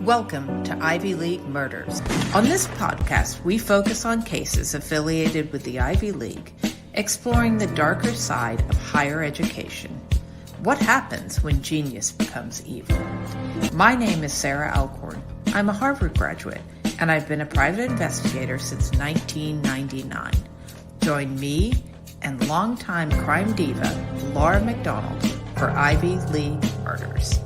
Welcome to Ivy League Murders. On this podcast, we focus on cases affiliated with the Ivy League, exploring the darker side of higher education. What happens when genius becomes evil? My name is Sarah Alcorn. I'm a Harvard graduate, and I've been a private investigator since 1999. Join me and longtime crime diva Laura McDonald for Ivy League Murders.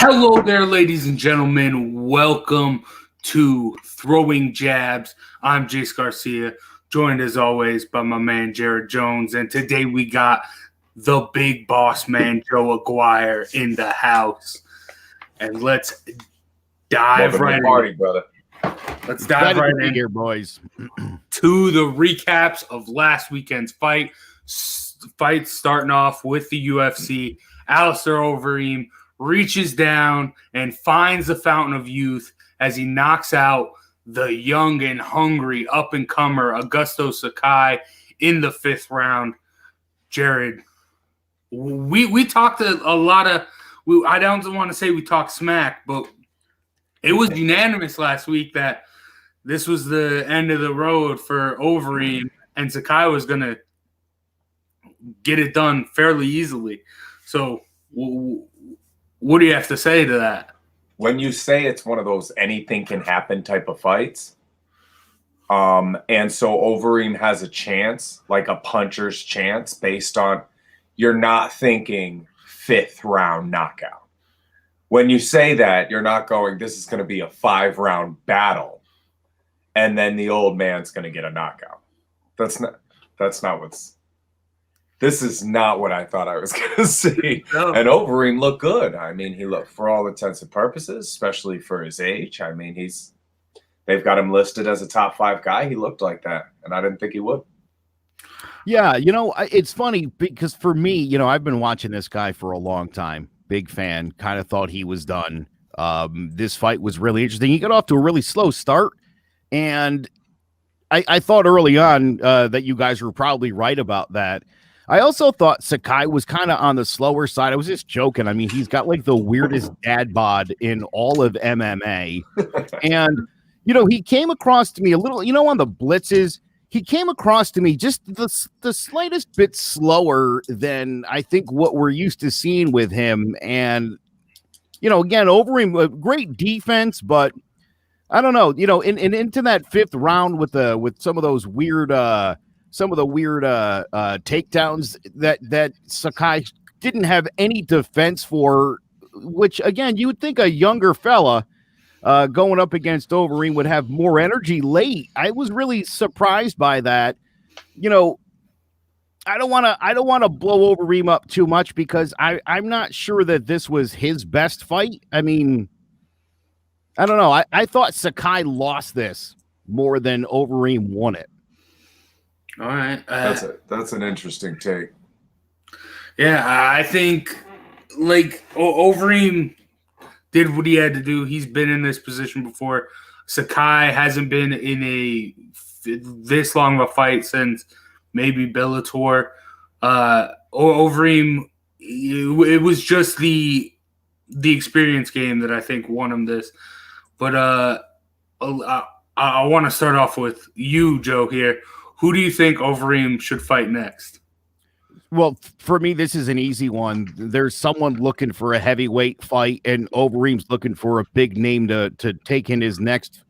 Hello there, ladies and gentlemen. Welcome to Throwing Jabs. I'm Jace Garcia, joined as always by my man Jared Jones. And today we got the big boss man, Joe Aguiar, in the house. And let's dive right in. Party, brother. Let's dive right in here, boys. To the recaps of last weekend's fight. Fight starting off with the UFC. Alistair Overeem reaches down and finds the fountain of youth as he knocks out the young and hungry up-and-comer Augusto Sakai in the 5th round. Jared, we talked a lot of I don't want to say we talked smack, but it was unanimous last week that this was the end of the road for Overeem, and Sakai was going to get it done fairly easily. So what do you have to say to that? When you say it's one of those anything can happen type of fights, and so Overeem has a chance, like a puncher's chance, based on you're not thinking 5th round knockout. When you say that, you're not going, this is going to be a 5-round battle, and then the old man's going to get a knockout. That's not what's. This is not what I thought I was going to see. No. And Overeem looked good. I mean, he looked, for all intents and purposes, especially for his age. I mean, they've got him listed as a top 5 guy. He looked like that, and I didn't think he would. Yeah, it's funny because for me, I've been watching this guy for a long time. Big fan. Kind of thought he was done. This fight was really interesting. He got off to a really slow start, and I thought early on that you guys were probably right about that. I also thought Sakai was kind of on the slower side. I was just joking. I mean, he's got like the weirdest dad bod in all of MMA. And, he came across to me a little, on the blitzes, he came across to me just the slightest bit slower than I think what we're used to seeing with him. And, again, Overeem, a great defense, but I don't know, and into that 5th round with some of those weird takedowns that Sakai didn't have any defense for, which, again, you would think a younger fella going up against Overeem would have more energy late. I was really surprised by that. I don't want to blow Overeem up too much because I'm not sure that this was his best fight. I mean, I don't know. I thought Sakai lost this more than Overeem won it. All right. That's an interesting take. Yeah, I think Overeem did what he had to do. He's been in this position before. Sakai hasn't been in this long of a fight since maybe Bellator. Overeem, it was just the experience game that I think won him this. But I want to start off with you, Joe, here. Who do you think Overeem should fight next? Well, for me, this is an easy one. There's someone looking for a heavyweight fight, and Overeem's looking for a big name to take in his next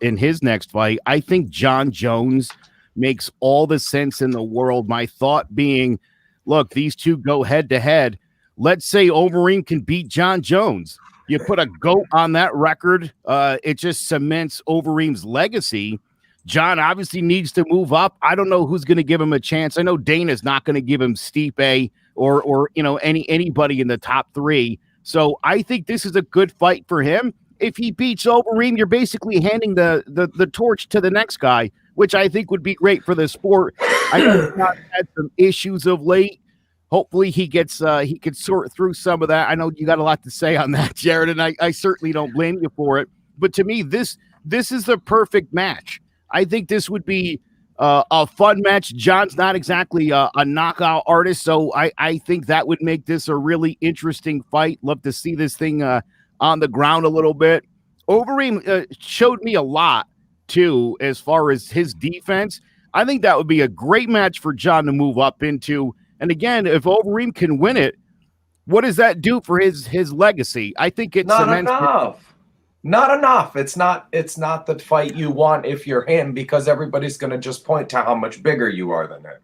fight. I think John Jones makes all the sense in the world. My thought being, look, these two go head to head. Let's say Overeem can beat John Jones. You put a GOAT on that record, it just cements Overeem's legacy. John obviously needs to move up. I don't know who's going to give him a chance. I know Dana's not going to give him Stipe or anybody in the top 3. So I think this is a good fight for him. If he beats Overeem, you're basically handing the torch to the next guy, which I think would be great for the sport. I know he's not had some issues of late. Hopefully he can sort through some of that. I know you got a lot to say on that, Jared, and I certainly don't blame you for it. But to me, this is the perfect match. I think this would be a fun match. John's not exactly a knockout artist, so I think that would make this a really interesting fight. Love to see this thing on the ground a little bit. Overeem showed me a lot, too, as far as his defense. I think that would be a great match for John to move up into. And again, if Overeem can win it, what does that do for his legacy? I think it's not enough. Not enough. It's not the fight you want if you're him, because everybody's going to just point to how much bigger you are than him.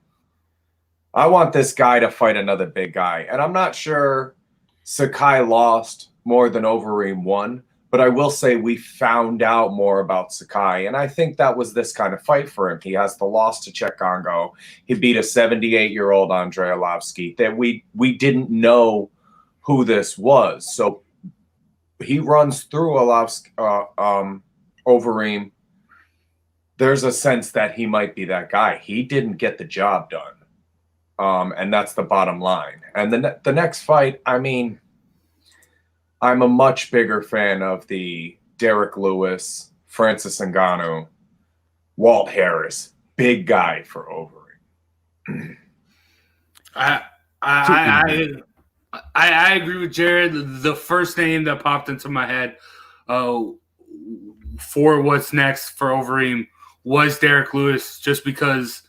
I want this guy to fight another big guy. And I'm not sure Sakai lost more than Overeem won, but I will say we found out more about Sakai. And I think that was this kind of fight for him. He has the loss to Cheick Kongo. He beat a 78-year-old Andrei Arlovski that we didn't know who this was. So he runs through Overeem. There's a sense that he might be that guy. He didn't get the job done. And that's the bottom line. And the next fight, I mean, I'm a much bigger fan of the Derek Lewis, Francis Ngannou, Walt Harris. Big guy for Overeem. I agree with Jared. The first name that popped into my head for what's next for Overeem was Derek Lewis, just because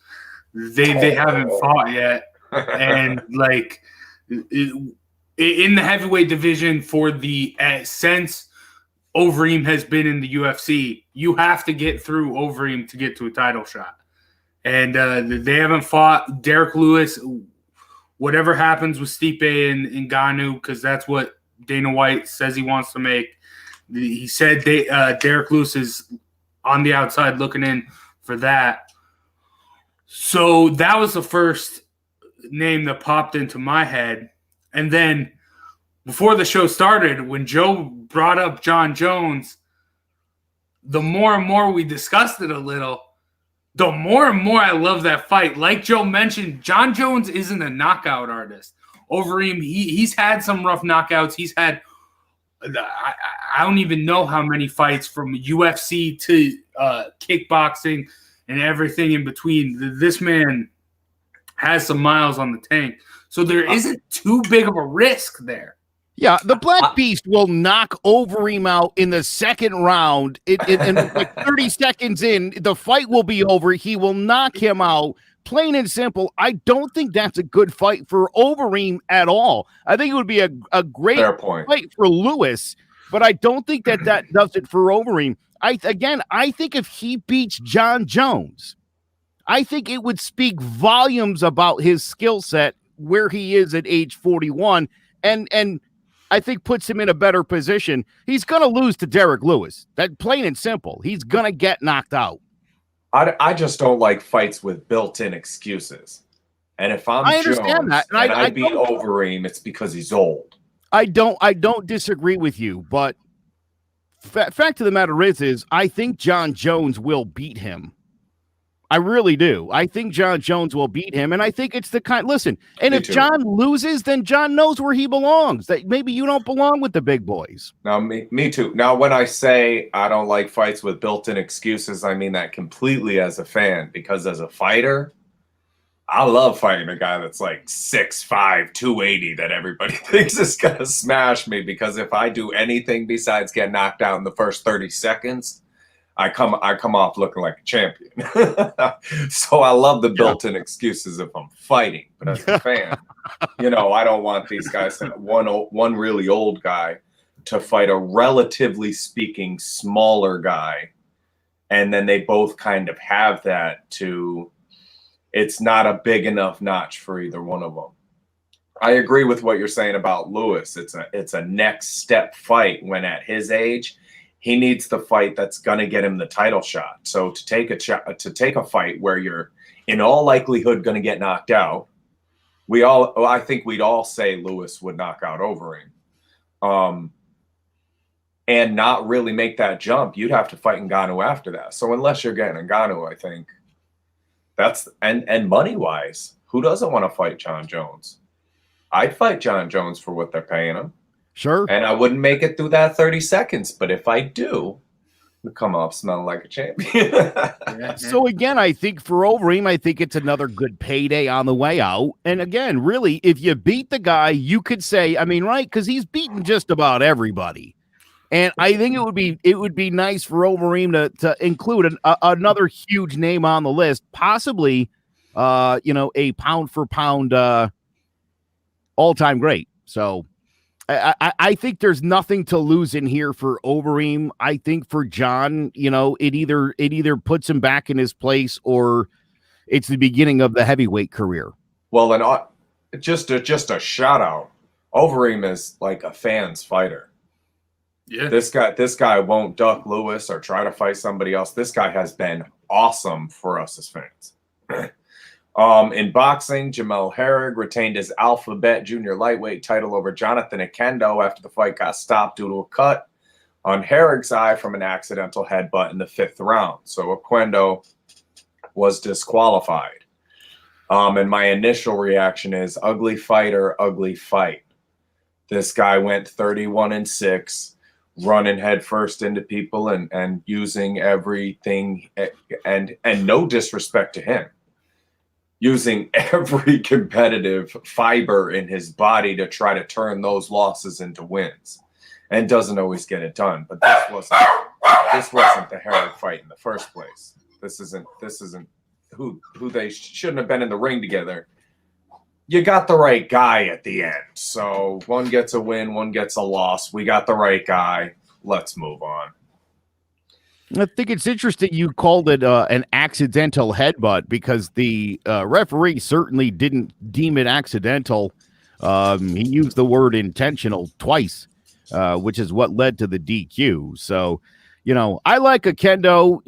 they haven't fought yet. And like in the heavyweight division for the since Overeem has been in the UFC, you have to get through Overeem to get to a title shot. And they haven't fought. Derek Lewis, whatever happens with Stipe and Ngannou, because that's what Dana White says he wants to make. He said Derek Lewis is on the outside looking in for that. So that was the first name that popped into my head. And then before the show started, when Joe brought up John Jones, the more and more we discussed it a little, the more and more I love that fight. Like Joe mentioned, John Jones isn't a knockout artist. Overeem, he's had some rough knockouts. He's had, I don't even know how many fights, from UFC to kickboxing and everything in between. This man has some miles on the tank. So there isn't too big of a risk there. Yeah, the Black Beast will knock Overeem out in the second round. And like 30 seconds in, the fight will be over. He will knock him out. Plain and simple. I don't think that's a good fight for Overeem at all. I think it would be a great fight for Lewis, but I don't think that does it for Overeem. I think if he beats John Jones, I think it would speak volumes about his skill set, where he is at age 41, and I think puts him in a better position. He's going to lose to Derek Lewis. That plain and simple. He's going to get knocked out. I just don't like fights with built-in excuses. And if I'm Jones and I beat Overeem, it's because he's old. I don't disagree with you, but fact of the matter is I think John Jones will beat him. I really do. I think John Jones will beat him, and I think it's the kind. Listen, and if John loses, then John knows where he belongs. That maybe you don't belong with the big boys. Now, me too. Now, when I say I don't like fights with built-in excuses, I mean that completely as a fan, because as a fighter, I love fighting a guy that's like 6'5", 280 that everybody thinks is gonna smash me. Because if I do anything besides get knocked out in the first 30 seconds. I come off looking like a champion. So I love the built-in excuses if I'm fighting. But as a fan, I don't want these guys, one really old guy, to fight a relatively speaking smaller guy. And then they both kind of have that it's not a big enough notch for either one of them. I agree with what you're saying about Lewis. It's a next step fight when at his age, he needs the fight that's going to get him the title shot. So to take a fight where you're in all likelihood going to get knocked out, I think we'd all say Lewis would knock out Overeem. And not really make that jump, you'd have to fight Ngannou after that. So unless you're getting Ngannou, I think that's and money-wise, who doesn't want to fight John Jones? I'd fight John Jones for what they're paying him. Sure. And I wouldn't make it through that 30 seconds. But if I do, We come off smelling like a champion. So again, I think for Overeem, I think it's another good payday on the way out. And again, really, if you beat the guy, you could say, I mean, right, because he's beaten just about everybody. And I think it would be nice for Overeem to include another huge name on the list, possibly, a pound for pound all-time great. So I think there's nothing to lose in here for Overeem. I think for John, it either puts him back in his place or it's the beginning of the heavyweight career. Well, and just a shout out. Overeem is like a fan's fighter. Yeah. This guy won't duck Lewis or try to fight somebody else. This guy has been awesome for us as fans. In boxing, Jamel Herrig retained his Alphabet Junior Lightweight title over Jonathan Akendo after the fight got stopped due to a cut on Herrig's eye from an accidental headbutt in the 5th round. So Akendo was disqualified. And my initial reaction is ugly fighter, ugly fight. This guy went 31-6, running headfirst into people and using everything and no disrespect to him. Using every competitive fiber in his body to try to turn those losses into wins, and doesn't always get it done. But this wasn't the Herrig fight in the first place. This isn't who they shouldn't have been in the ring together. You got the right guy at the end, so one gets a win, one gets a loss. We got the right guy. Let's move on. I think it's interesting you called it an accidental headbutt because the referee certainly didn't deem it accidental. He used the word intentional twice, which is what led to the DQ. So, I like Akendo.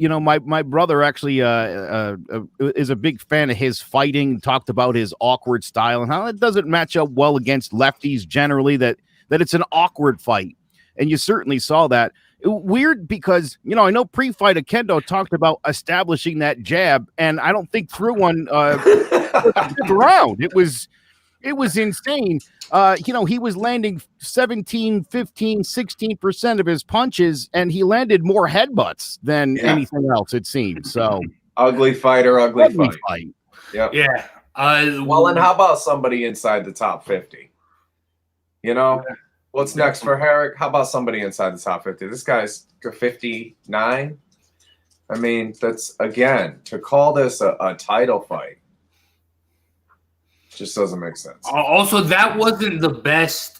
My brother actually is a big fan of his fighting, talked about his awkward style and how it doesn't match up well against lefties generally, that it's an awkward fight. And you certainly saw that. Weird because, I know pre-fight Akendo talked about establishing that jab, and I don't think threw one around. It was insane. He was landing 17, 15, 16% of his punches, and he landed more headbutts than anything else, it seems. So ugly fighter, ugly fight. Yep. Yeah. Well, and how about somebody inside the top 50? What's next for Herrig? How about somebody inside the top 50? This guy's 59. I mean, that's, again, to call this a title fight just doesn't make sense. Also, that wasn't the best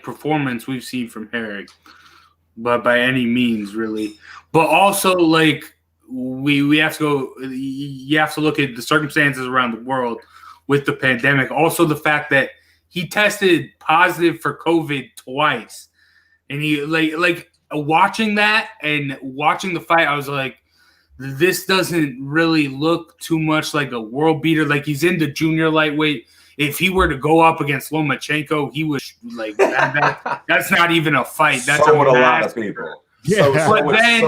performance we've seen from Herrig, but by any means, really. But also, we have to go. You have to look at the circumstances around the world with the pandemic. Also, the fact that he tested positive for COVID twice, and he watching that and watching the fight, I was like, this doesn't really look too much like a world beater. He's in the junior lightweight. If he were to go up against Lomachenko, he was that's not even a fight. That's so would a lot of people. Yeah. So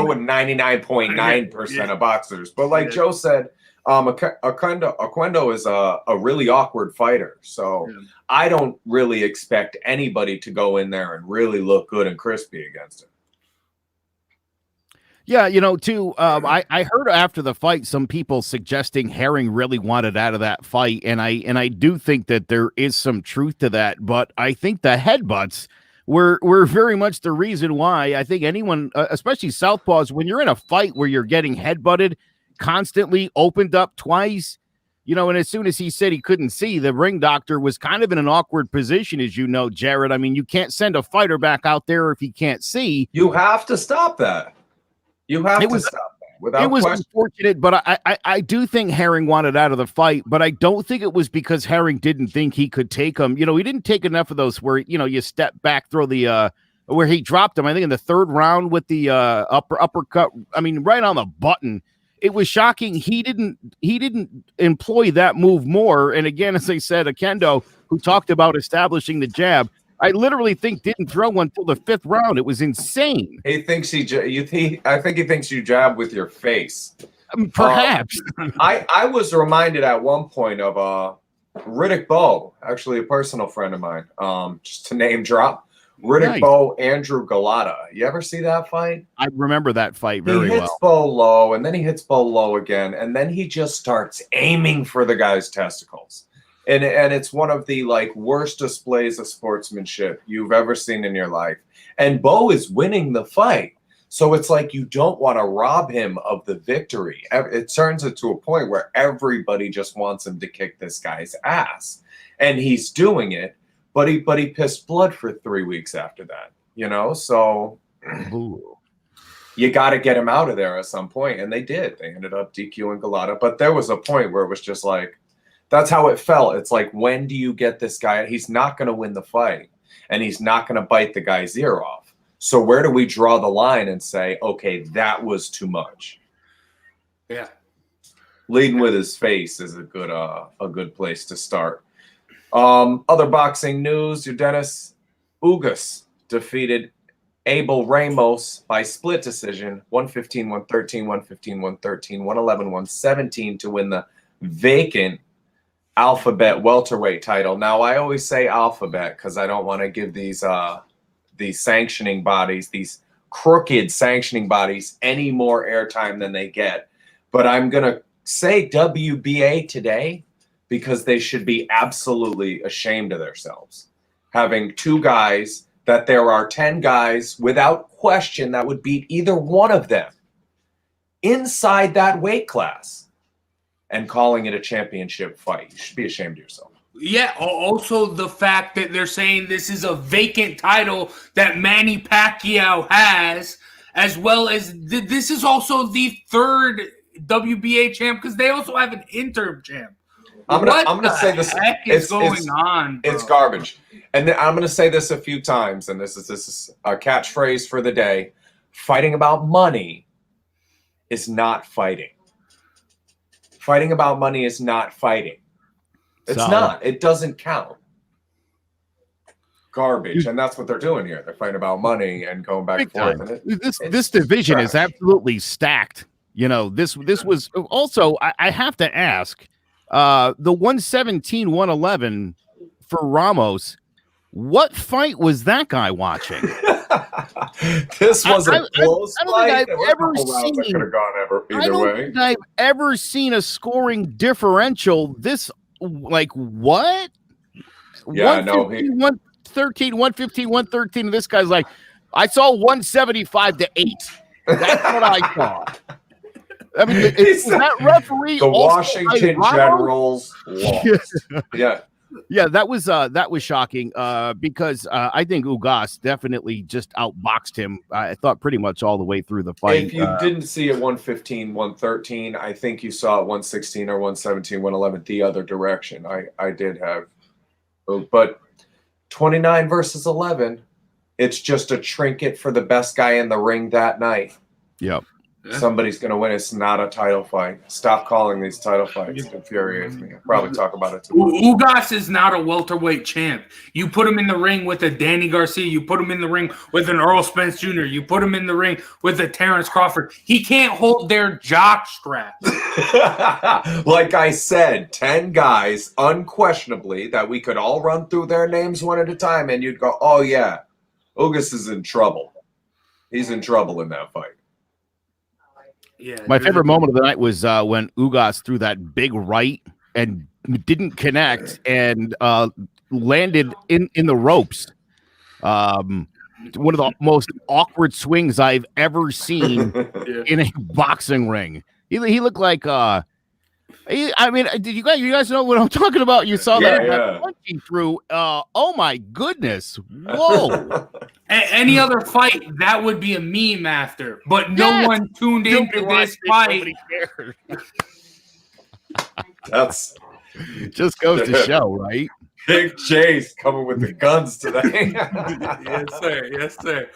would 99.9% of boxers. But Joe said, Akendo is a really awkward fighter. So I don't really expect anybody to go in there and really look good and crispy against him. Yeah, too. I heard after the fight some people suggesting Herring really wanted out of that fight, and I do think that there is some truth to that. But I think the headbutts were very much the reason why. I think anyone, especially southpaws, when you're in a fight where you're getting headbutted constantly, opened up twice, and as soon as he said he couldn't see, the ring doctor was kind of in an awkward position, as you know, Jared. I mean, you can't send a fighter back out there if he can't see. You have to stop that. You have to stop that. Without it was question. unfortunate, but I do think Herring wanted out of the fight, but I don't think it was because Herring didn't think he could take him. He didn't take enough of those where, you step back, throw the where he dropped him, I think in the 3rd round with the uppercut. I mean, right on the button. It was shocking. He didn't employ that move more. And again, as I said, Akendo, who talked about establishing the jab, I literally think didn't throw one until the 5th round. It was insane. He thinks I think he thinks you jab with your face. Perhaps. I was reminded at one point of Riddick Bowe, actually a personal friend of mine. Just to name drop. Riddick Bowe, Andrew Galata. You ever see that fight? I remember that fight very well. He hits Bowe low, and then he hits Bowe low again, and then he just starts aiming for the guy's testicles. And it's one of the worst displays of sportsmanship you've ever seen in your life. And Bowe is winning the fight. So it's like you don't want to rob him of the victory. It turns it to a point where everybody just wants him to kick this guy's ass. And he's doing it, but he pissed blood for 3 weeks after that, So you got to get him out of there at some point. And they did. They ended up DQing Galata. But there was a point where it was just like, that's how it felt. It's like, when do you get this guy? He's not going to win the fight, and he's not going to bite the guy's ear off. So where do we draw the line and say, okay, that was too much? Yeah. Leading with his face is a good place to start. Other boxing news, your Dennis Ugas defeated Abel Ramos by split decision, 115-113, 115-113, 111-117 to win the vacant Alphabet welterweight title. Now, I always say Alphabet because I don't want to give these sanctioning bodies, these crooked sanctioning bodies, any more airtime than they get. But I'm going to say WBA today because they should be absolutely ashamed of themselves. Having two guys that there are 10 guys without question that would beat either one of them inside that weight class. And calling it a championship fight. You should be ashamed of yourself. Yeah, also the fact that they're saying this is a vacant title that Manny Pacquiao has, as well as this is also the third WBA champ because they also have an interim champ. I'm gonna say this. It's going on. Bro? It's garbage. And then I'm gonna say this a few times, and this is a catchphrase for the day. Fighting about money is not fighting. Fighting about money is not fighting. It's not. It doesn't count. Garbage. And that's what they're doing here. They're fighting about money and going back and forth. And this division is absolutely stacked. This was also, I have to ask, the 117-111 for Ramos, what fight was that guy watching? This was a close fight. I don't think I've ever seen a scoring differential this what? Yeah, 113, 115, 113. And this guy's like, I saw 175-8. That's what I saw. I mean, is that referee the Washington Generals lost? Yeah. Yeah, that was shocking because I think Ugas definitely just outboxed him. I thought pretty much all the way through the fight. If you didn't see it 115, 113, I think you saw it 116 or 117, 111 the other direction. I did have. But 29 versus 11, it's just a trinket for the best guy in the ring that night. Yep. Somebody's going to win. It's not a title fight. Stop calling these title fights. It infuriates me. I'll probably talk about it too much. Ugas is not a welterweight champ. You put him in the ring with a Danny Garcia. You put him in the ring with an Earl Spence Jr. You put him in the ring with a Terrence Crawford. He can't hold their jock straps. Like I said, 10 guys, unquestionably, that we could all run through their names one at a time, and you'd go, oh, yeah, Ugas is in trouble. He's in trouble in that fight. Yeah, my favorite moment of the night was when Ugas threw that big right and didn't connect and landed in the ropes. One of the most awkward swings I've ever seen in a boxing ring. He looked like did you guys know what I'm talking about? You saw that punch he threw. Oh my goodness! Whoa! Any other fight that would be a meme after, but no one tuned into this fight. That's just goes to show, right? Big Jace coming with the guns today. Yes, sir. Yes, sir.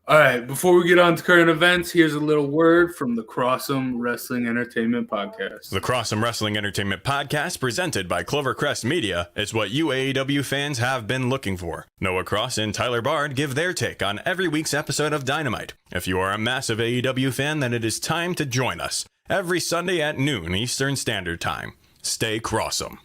All right, before we get on to current events, here's a little word from the Cross'em Wrestling Entertainment Podcast. The Cross'em Wrestling Entertainment Podcast, presented by Clovercrest Media, is what you AEW fans have been looking for. Noah Cross and Tyler Bard give their take on every week's episode of Dynamite. If you are a massive AEW fan, then it is time to join us every Sunday at noon Eastern Standard Time. Stay Cross'em.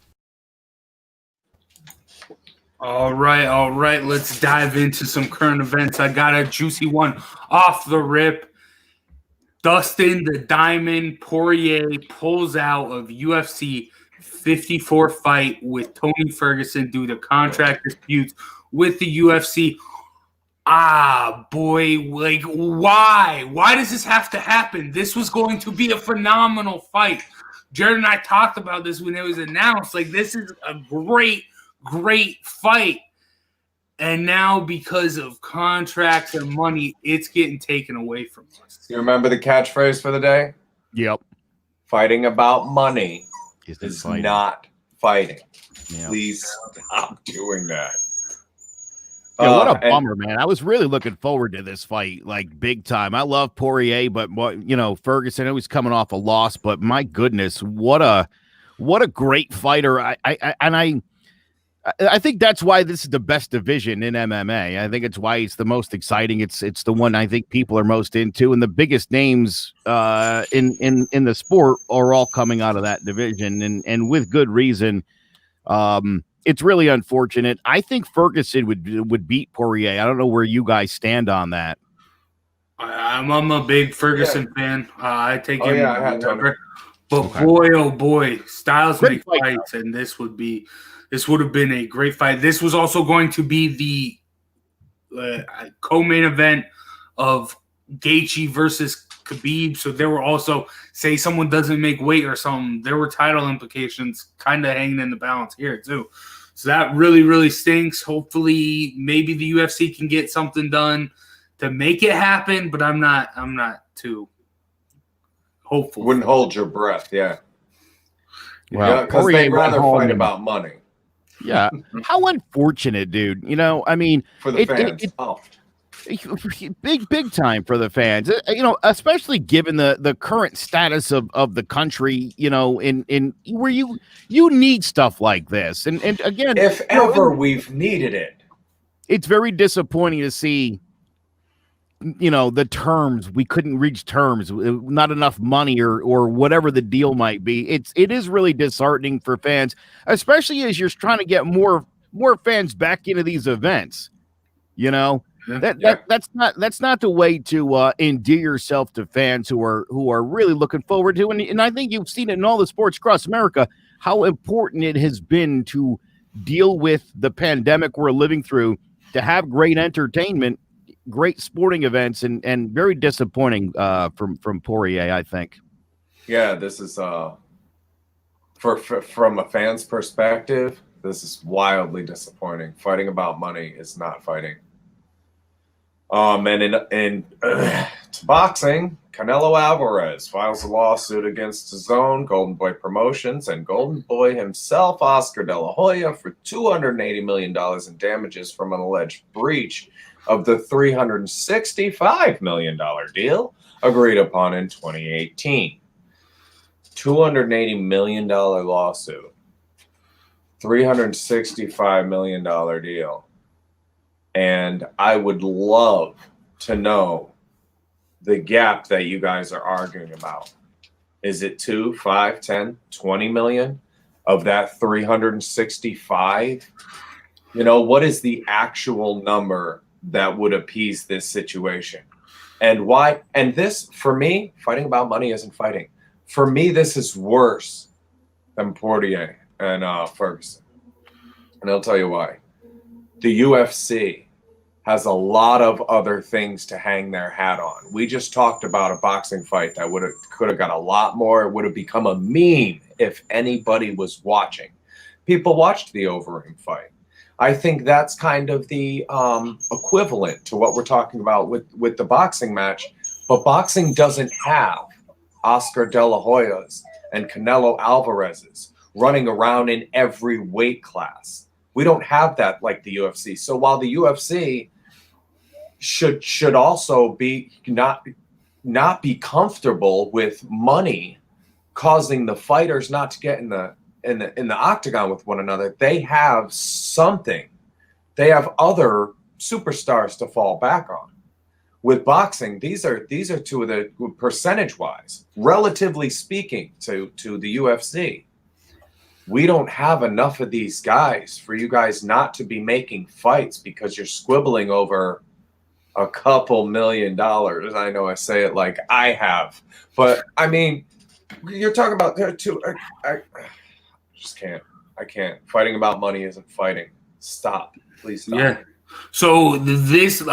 All right. Let's dive into some current events. I got a juicy one off the rip. Dustin the Diamond Poirier pulls out of UFC 54 fight with Tony Ferguson due to contract disputes with the UFC. Boy, like, why? Why does this have to happen? This was going to be a phenomenal fight. Jared and I talked about this when it was announced. Like, this is a great fight. And now, because of contracts and money, it's getting taken away from us. You remember the catchphrase for the day? Yep. Fighting about money is fighting. not fighting. Yep. Please stop doing that. Yeah, what a bummer, man. I was really looking forward to this fight, like, big time. I love Poirier, but Ferguson, it was coming off a loss, but my goodness, what a great fighter. I think that's why this is the best division in MMA. I think it's why it's the most exciting. It's the one I think people are most into, and the biggest names in the sport are all coming out of that division, and with good reason. It's really unfortunate. I think Ferguson would beat Poirier. I don't know where you guys stand on that. I'm a big Ferguson fan. I take him. I had to. But Okay. boy, oh boy, styles Great make fight, fights, and this would have been a great fight. This was also going to be the co-main event of Gaethje versus Khabib. So there were also, say someone doesn't make weight or something, there were title implications kind of hanging in the balance here too. So that really, really stinks. Hopefully, maybe the UFC can get something done to make it happen, but I'm not too hopeful. Wouldn't hold your breath, yeah. Well, Because they'd rather fight about money. Yeah. How unfortunate, dude. I mean, For the fans. big time for the fans, especially given the current status of the country, in where you need stuff like this. And again, If ever we've needed it. It's very disappointing to see, the terms, we couldn't reach terms, not enough money or whatever the deal might be. It is really disheartening for fans, especially as you're trying to get more fans back into these events. That's not the way to endear yourself to fans who are really looking forward to, and I think you've seen it in all the sports across America, how important it has been to deal with the pandemic we're living through, to have great entertainment, great sporting events, and very disappointing from Poirier, I think. Yeah, this is from a fan's perspective, this is wildly disappointing. Fighting about money is not fighting. And in boxing, Canelo Alvarez files a lawsuit against his own Golden Boy Promotions and Golden Boy himself, Oscar De La Hoya, for $280 million in damages from an alleged breach of the $365 million deal agreed upon in 2018. $280 million lawsuit, $365 million deal. And I would love to know the gap that you guys are arguing about. Is it 2, 5, 10, 20 million of that 365? What is the actual number that would appease this situation? And why? And this, for me, fighting about money isn't fighting. For me, this is worse than Poirier and Ferguson. And I'll tell you why. The UFC has a lot of other things to hang their hat on. We just talked about a boxing fight that could have got a lot more. It would have become a meme if anybody was watching. People watched the Overeem fight. I think that's kind of the equivalent to what we're talking about with the boxing match. But boxing doesn't have Oscar De La Hoya's and Canelo Alvarez's running around in every weight class. We don't have that like the UFC. So while the UFC should also be not be comfortable with money causing the fighters not to get in the octagon with one another, they have something. They have other superstars to fall back on. With boxing, these are two of the, percentage wise, relatively speaking, to the UFC. we don't have enough of these guys for you guys not to be making fights because you're squibbling over a couple $1 million. I know I say it like I have, but I mean, you're talking about there too. I just can't. I can't. Fighting about money isn't fighting. Stop. Please stop. Yeah. So this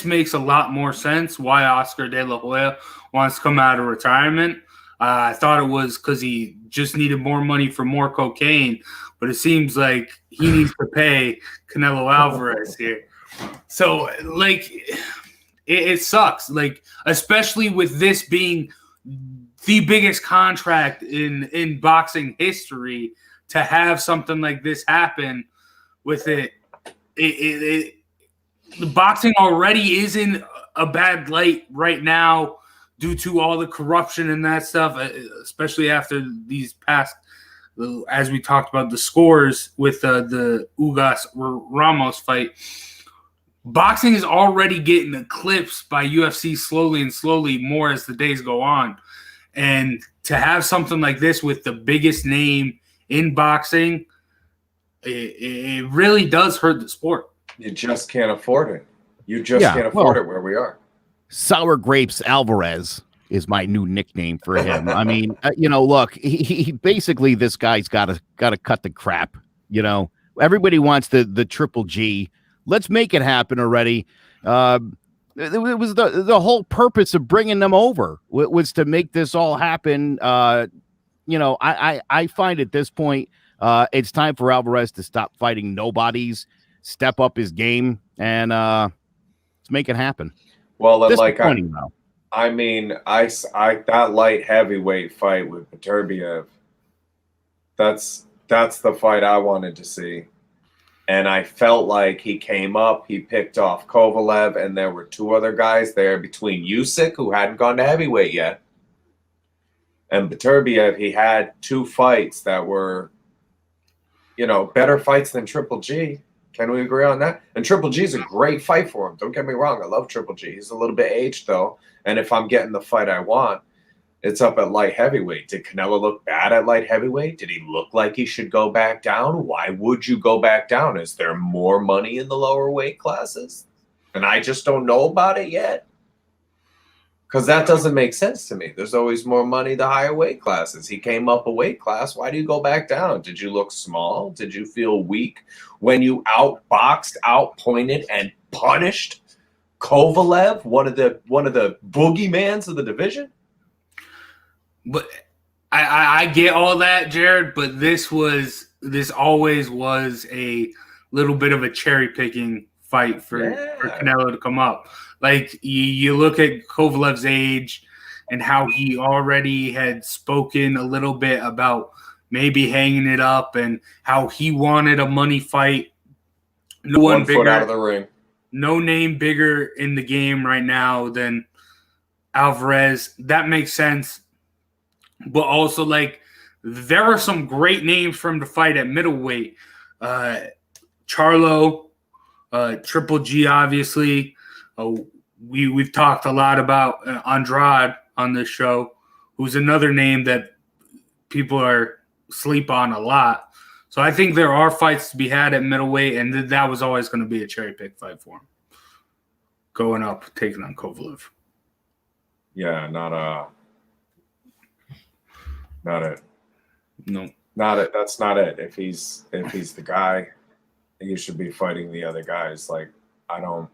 makes a lot more sense why Oscar De La Hoya wants to come out of retirement. I thought it was because he just needed more money for more cocaine, but it seems like he needs to pay Canelo Alvarez here. So, like, it sucks. Like, especially with this being the biggest contract in boxing history, to have something like this happen with it, the boxing already is in a bad light right now due to all the corruption and that stuff, especially after these past, as we talked about, the scores with the Ugas Ramos fight. Boxing is already getting eclipsed by UFC slowly more as the days go on. And to have something like this with the biggest name in boxing, it really does hurt the sport. You just can't afford it. You just can't afford it where we are. Sour Grapes Alvarez is my new nickname for him. I mean, look, he basically, this guy's got to cut the crap. Everybody wants the Triple G. Let's make it happen already. It was the whole purpose of bringing them over was to make this all happen. I find at this point it's time for Alvarez to stop fighting nobodies, step up his game, and let's make it happen. Well, I mean, that light heavyweight fight with Beterbiev, that's the fight I wanted to see. And I felt like he came up, he picked off Kovalev, and there were two other guys there between Usyk, who hadn't gone to heavyweight yet, and Beterbiev. He had two fights that were, better fights than Triple G. Can we agree on that? And Triple G is a great fight for him. Don't get me wrong. I love Triple G. He's a little bit aged, though. And if I'm getting the fight I want, it's up at light heavyweight. Did Canelo look bad at light heavyweight? Did he look like he should go back down? Why would you go back down? Is there more money in the lower weight classes? And I just don't know about it yet. Because that doesn't make sense to me. There's always more money the higher weight classes. He came up a weight class. Why do you go back down? Did you look small? Did you feel weak when you outboxed, outpointed, and punished Kovalev, one of the boogeymans of the division? But I get all that, Jared, but this always was a little bit of a cherry picking fight for Canelo to come up. Like, you look at Kovalev's age and how he already had spoken a little bit about maybe hanging it up and how he wanted a money fight. No one bigger, foot out of the ring. No name bigger in the game right now than Alvarez. That makes sense. But also, like, there are some great names from the fight at middleweight. Charlo, Triple G, obviously. We've talked a lot about Andrade on this show, who's another name that people are sleep on a lot. So I think there are fights to be had at middleweight, and that was always going to be a cherry pick fight for him. Going up, taking on Kovalev. Yeah, not it. No. Not it. That's not it. If he's the guy, he should be fighting the other guys. Like, I don't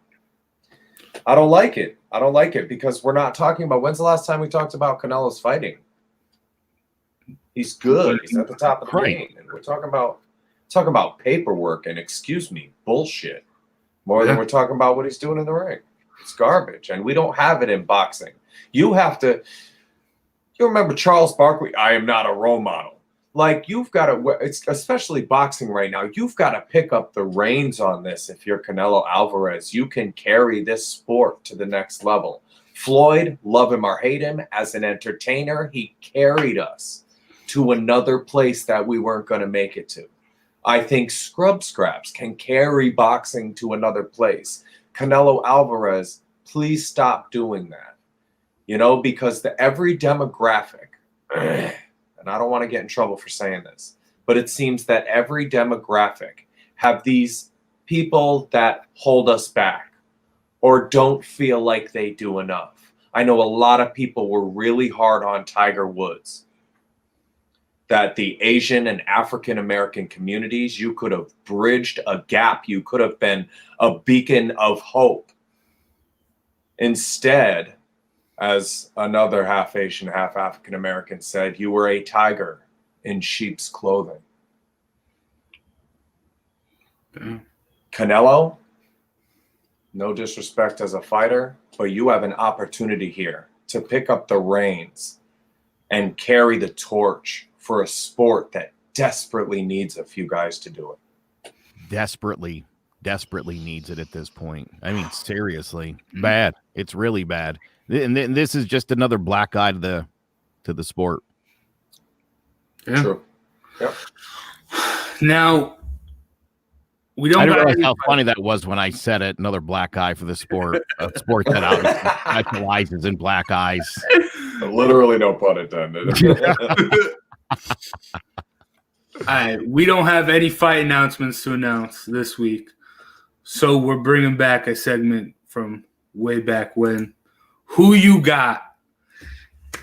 like it. I don't like it because we're not talking about, when's the last time we talked about Canelo's fighting? He's good. He's at the top of the game. And we're talking about paperwork and, excuse me, bullshit more than we're talking about what he's doing in the ring. It's garbage. And we don't have it in boxing. You remember Charles Barkley, I am not a role model. Like, you've got to, it's especially boxing right now, you've got to pick up the reins on this. If you're Canelo Alvarez, you can carry this sport to the next level. Floyd, love him or hate him, as an entertainer, he carried us to another place that we weren't going to make it to. I think Scrub Scraps can carry boxing to another place. Canelo Alvarez, please stop doing that. Because every demographic, and I don't want to get in trouble for saying this, but it seems that every demographic have these people that hold us back or don't feel like they do enough. I know a lot of people were really hard on Tiger Woods, that the Asian and African American communities, you could have bridged a gap. You could have been a beacon of hope. Instead, as another half Asian, half African American said, you were a tiger in sheep's clothing. Canelo, no disrespect as a fighter, but you have an opportunity here to pick up the reins and carry the torch for a sport that desperately needs a few guys to do it. Desperately needs it at this point. I mean, seriously, bad. It's really bad. And this is just another black eye to the sport. Yeah. True. Yep. Now, we don't. I didn't realize how funny that was when I said it. Another black eye for the sport, a sport that obviously specializes in black eyes. Literally, no pun intended. All right, we don't have any fight announcements to announce this week, so we're bringing back a segment from way back when. Who you got,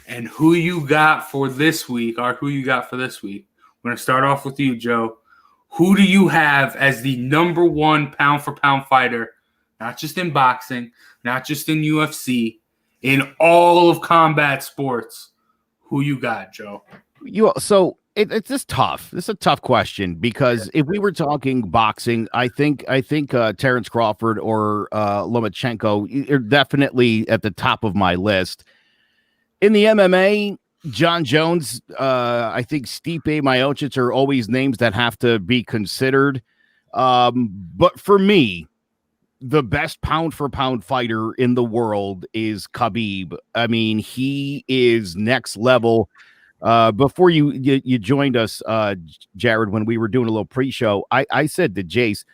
and who you got for this week, or who you got for this week? We're gonna start off with you, Joe. Who do you have as the number one pound-for-pound fighter, not just in boxing, not just in UFC, in all of combat sports? Who you got, Joe? It's just tough. This is a tough question because if we were talking boxing, I think Terrence Crawford or Lomachenko are definitely at the top of my list. In the MMA, John Jones, I think Stipe Miocic are always names that have to be considered. But for me, the best pound-for-pound fighter in the world is Khabib. I mean, he is next level. Before you joined us, Jared, when we were doing a little pre-show, I said to Jace,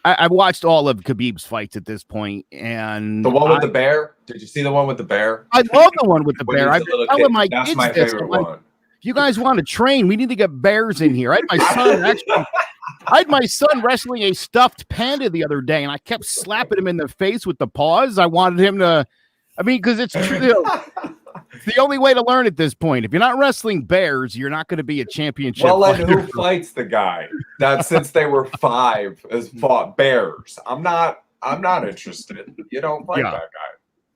I watched all of Khabib's fights at this point, and The one with the bear? Did you see the one with the bear? I love the one with the When bear. he's I've a little been telling kid. my That's kids my this. favorite I'm like, one. if you guys want to train, we need to get bears in here. I had my son wrestling a stuffed panda the other day, and I kept slapping him in the face with the paws. I wanted him to, because it's true. It's the only way to learn at this point. If you're not wrestling bears, you're not going to be a championship And fighter. who fights the guy that since they were 5 has fought bears? I'm not interested. You don't fight that guy.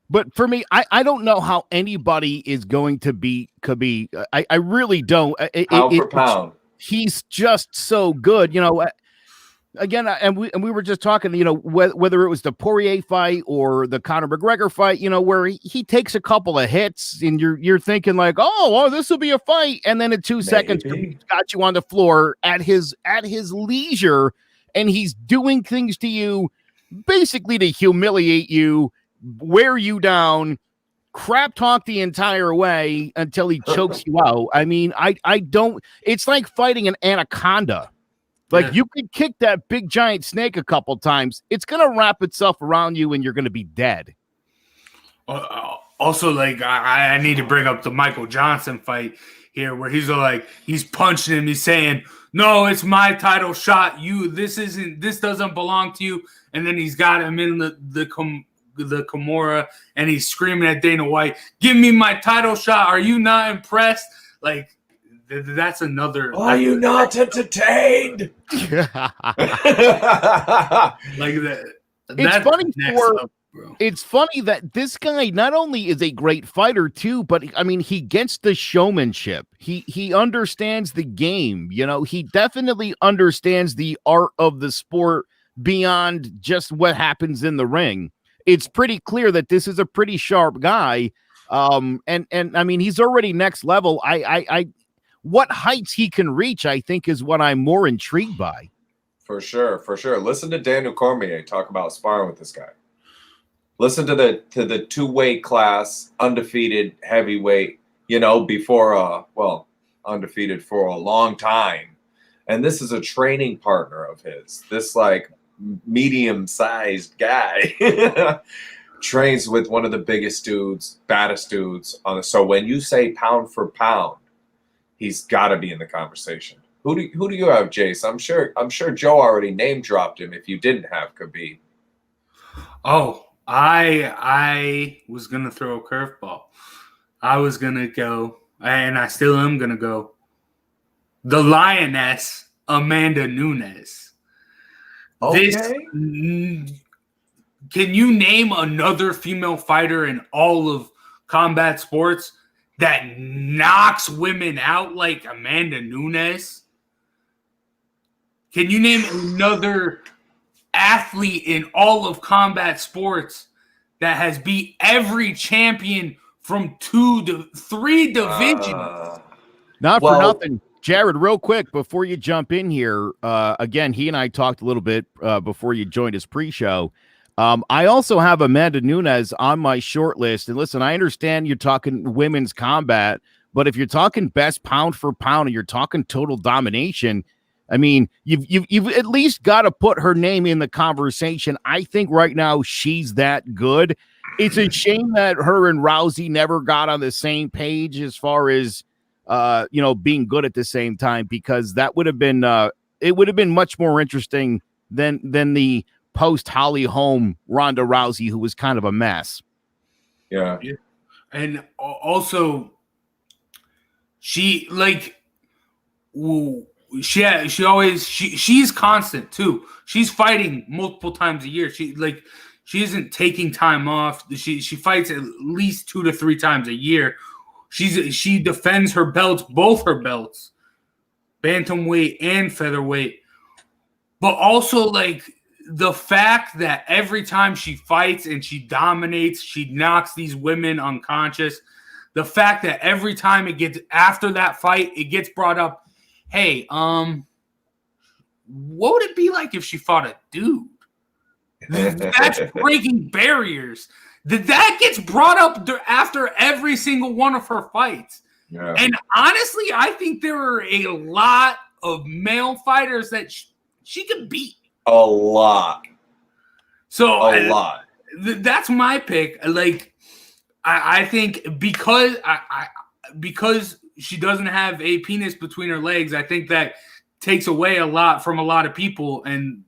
But for me, I don't know how anybody is going to beat Khabib. I really don't. Pound for pound. He's just so good. Again, and we were just talking, whether it was the Poirier fight or the Conor McGregor fight, where he takes a couple of hits and you're thinking like, oh, this will be a fight. And then in 2 seconds, he's got you on the floor at his leisure. And he's doing things to you basically to humiliate you, wear you down, crap talk the entire way until he chokes you out. I mean, I don't, it's like fighting an anaconda. Like you could kick that big giant snake a couple times. It's going to wrap itself around you and you're going to be dead. Also, like, I need to bring up the Michael Johnson fight here where he's punching him. He's saying, no, it's my title shot. This doesn't belong to you. And then he's got him in the Kimura and he's screaming at Dana White, give me my title shot. Are you not impressed? Like, that's another. Are you not entertained? Like that. It's funny it's funny that this guy not only is a great fighter too, but he gets the showmanship. He understands the game. He definitely understands the art of the sport beyond just what happens in the ring. It's pretty clear that this is a pretty sharp guy. And he's already next level. What heights he can reach, I think, is what I'm more intrigued by. For sure. Listen to Daniel Cormier talk about sparring with this guy. Listen to the 2-weight class, undefeated heavyweight, before undefeated for a long time. And this is a training partner of his. This like medium-sized guy trains with one of the biggest dudes, baddest dudes on the. So when you say pound for pound, he's got to be in the conversation. Who do you have, Jace? I'm sure Joe already name dropped him. If you didn't have Khabib. Oh, I was gonna throw a curveball. I was gonna go, and I still am gonna go, the Lioness Amanda Nunes. Okay. Can you name another female fighter in all of combat sports that knocks women out like Amanda Nunes? Can you name another athlete in all of combat sports that has beat every champion from 2 to 3 divisions? Not for nothing. Jared, real quick, before you jump in here, again, he and I talked a little bit before you joined his pre-show. I also have Amanda Nunes on my short list. And listen, I understand you're talking women's combat, but if you're talking best pound for pound and you're talking total domination, I mean, you've at least got to put her name in the conversation. I think right now she's that good. It's a shame that her and Rousey never got on the same page as far as being good at the same time, because that would have been it would have been much more interesting than the post Holly Holm Ronda Rousey, who was kind of a mess. Yeah. And also she's constant too. She's fighting multiple times a year. She isn't taking time off. She fights at least 2 to 3 times a year. She defends her belts, both her belts, bantamweight and featherweight. But also, the fact that every time she fights and she dominates, she knocks these women unconscious. The fact that every time it gets after that fight, it gets brought up, hey, what would it be like if she fought a dude? That's breaking barriers. That gets brought up after every single one of her fights. Yeah. And honestly, I think there are a lot of male fighters that she could beat. A lot. So a lot. That's my pick. I think because she doesn't have a penis between her legs, I think that takes away a lot from a lot of people, and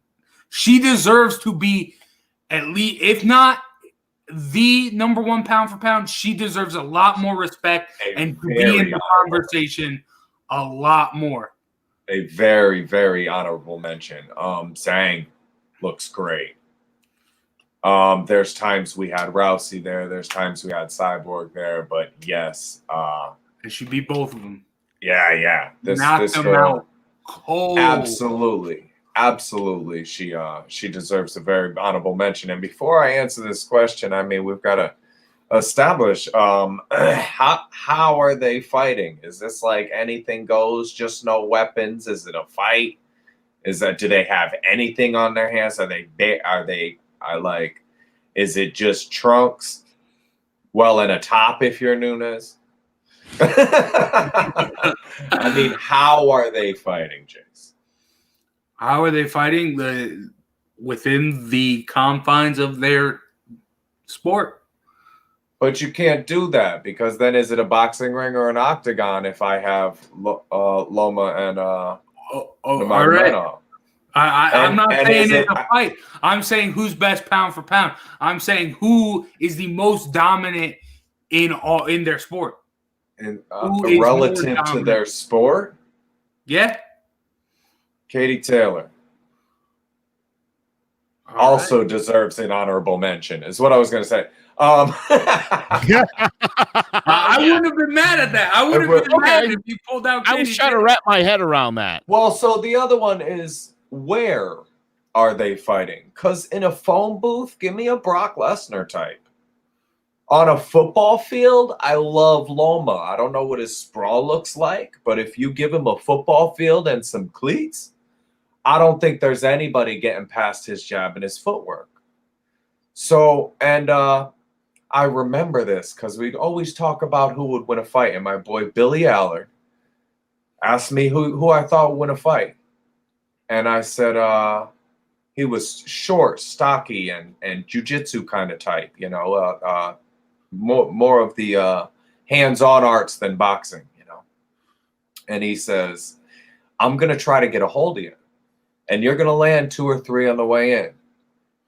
she deserves to be at least, if not the number 1 pound for pound, she deserves a lot more respect and to be in the conversation a lot more. A very, very honorable mention. Zhang looks great. There's times we had Rousey there. There's times we had Cyborg there. But yes. And she beat both of them. Yeah. Knocked them out cold. Absolutely. She deserves a very honorable mention. And before I answer this question, I mean, we've got to establish how are they fighting? Is this like anything goes, just no weapons? Is it a fight? Do they have anything on their hands? Is it just trunks? Well, and a top if you're Nunes. I mean, how are they fighting, Jace? How are they fighting? Within the confines of their sport. But you can't do that, because then is it a boxing ring or an octagon if I have Loma and all right. I'm not saying it's a fight. I'm saying who's best pound for pound. I'm saying who is the most dominant in their sport. And relative to their sport? Yeah. Katie Taylor. Also deserves an honorable mention, is what I was going to say. I wouldn't have been mad at that. I would have been mad if you pulled out Katie. I was trying to wrap my head around that. Well, so the other one is, where are they fighting? Because in a phone booth, give me a Brock Lesnar type. On a football field, I love Loma. I don't know what his sprawl looks like, but if you give him a football field and some cleats, I don't think there's anybody getting past his jab and his footwork. So, and I remember this because we'd always talk about who would win a fight. And my boy Billy Allard asked me who I thought would win a fight. And I said he was short, stocky, and jiu-jitsu kind of type, more of the hands-on arts than boxing, and he says, I'm going to try to get a hold of you, and you're going to land 2 or 3 on the way in,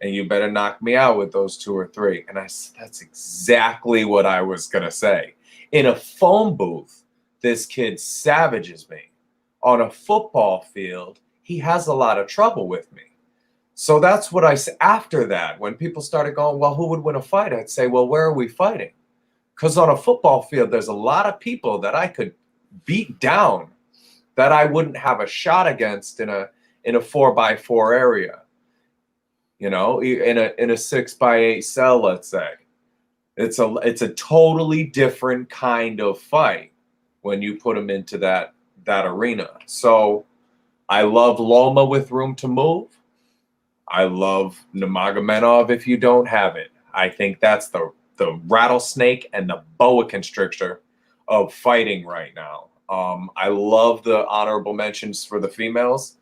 and you better knock me out with those 2 or 3. And I said, that's exactly what I was going to say. In a phone booth, this kid savages me. On a football field, he has a lot of trouble with me. So that's what I said. After that, when people started going, well, who would win a fight? I'd say, well, where are we fighting? Because on a football field, there's a lot of people that I could beat down that I wouldn't have a shot against in a 4x4 area. In a 6x8 cell, let's say. It's a totally different kind of fight when you put them into that arena. So I love Loma with room to move. I love Nurmagomedov if you don't have it. I think that's the rattlesnake and the boa constrictor of fighting right now. I love the honorable mentions for the females.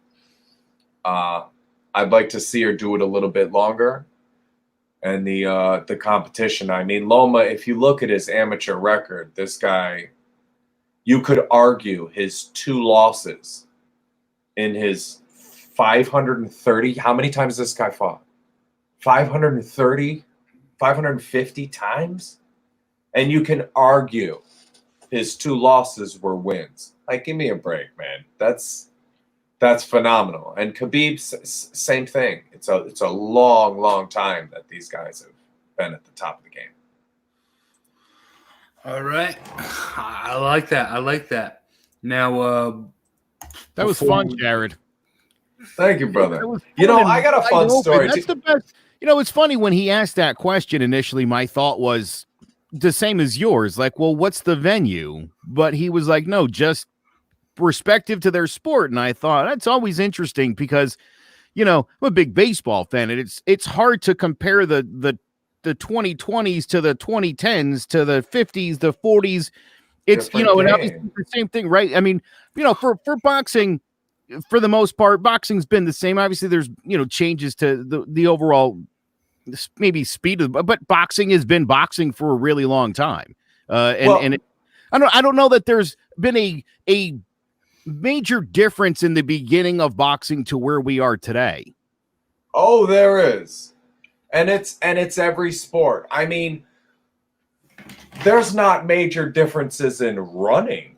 I'd like to see her do it a little bit longer. And the competition. I mean, Loma, if you look at his amateur record, this guy, you could argue his 2 losses in his 530. How many times this guy fought? 530, 550 times? And you can argue his 2 losses were wins. Like, give me a break, man. That's phenomenal. And Khabib, same thing. It's a long, long time that these guys have been at the top of the game. All right. I like that. Now, that was fun, Jared. Thank you, brother. I got a fun story. That's the best. It's funny when he asked that question initially, my thought was the same as yours. Like, well, what's the venue? But he was like, no, just respective to their sport. And I thought that's always interesting because, I'm a big baseball fan, and it's hard to compare the 2020s to the 2010s to the 50s, the 40s. It's, and obviously the same thing, right? I mean, for boxing, for the most part, boxing's been the same. Obviously, there's, changes to the overall maybe speed of, but boxing has been boxing for a really long time. I don't know that there's been a major difference in the beginning of boxing to where we are today. Oh, there is. And it's every sport. I mean, there's not major differences in running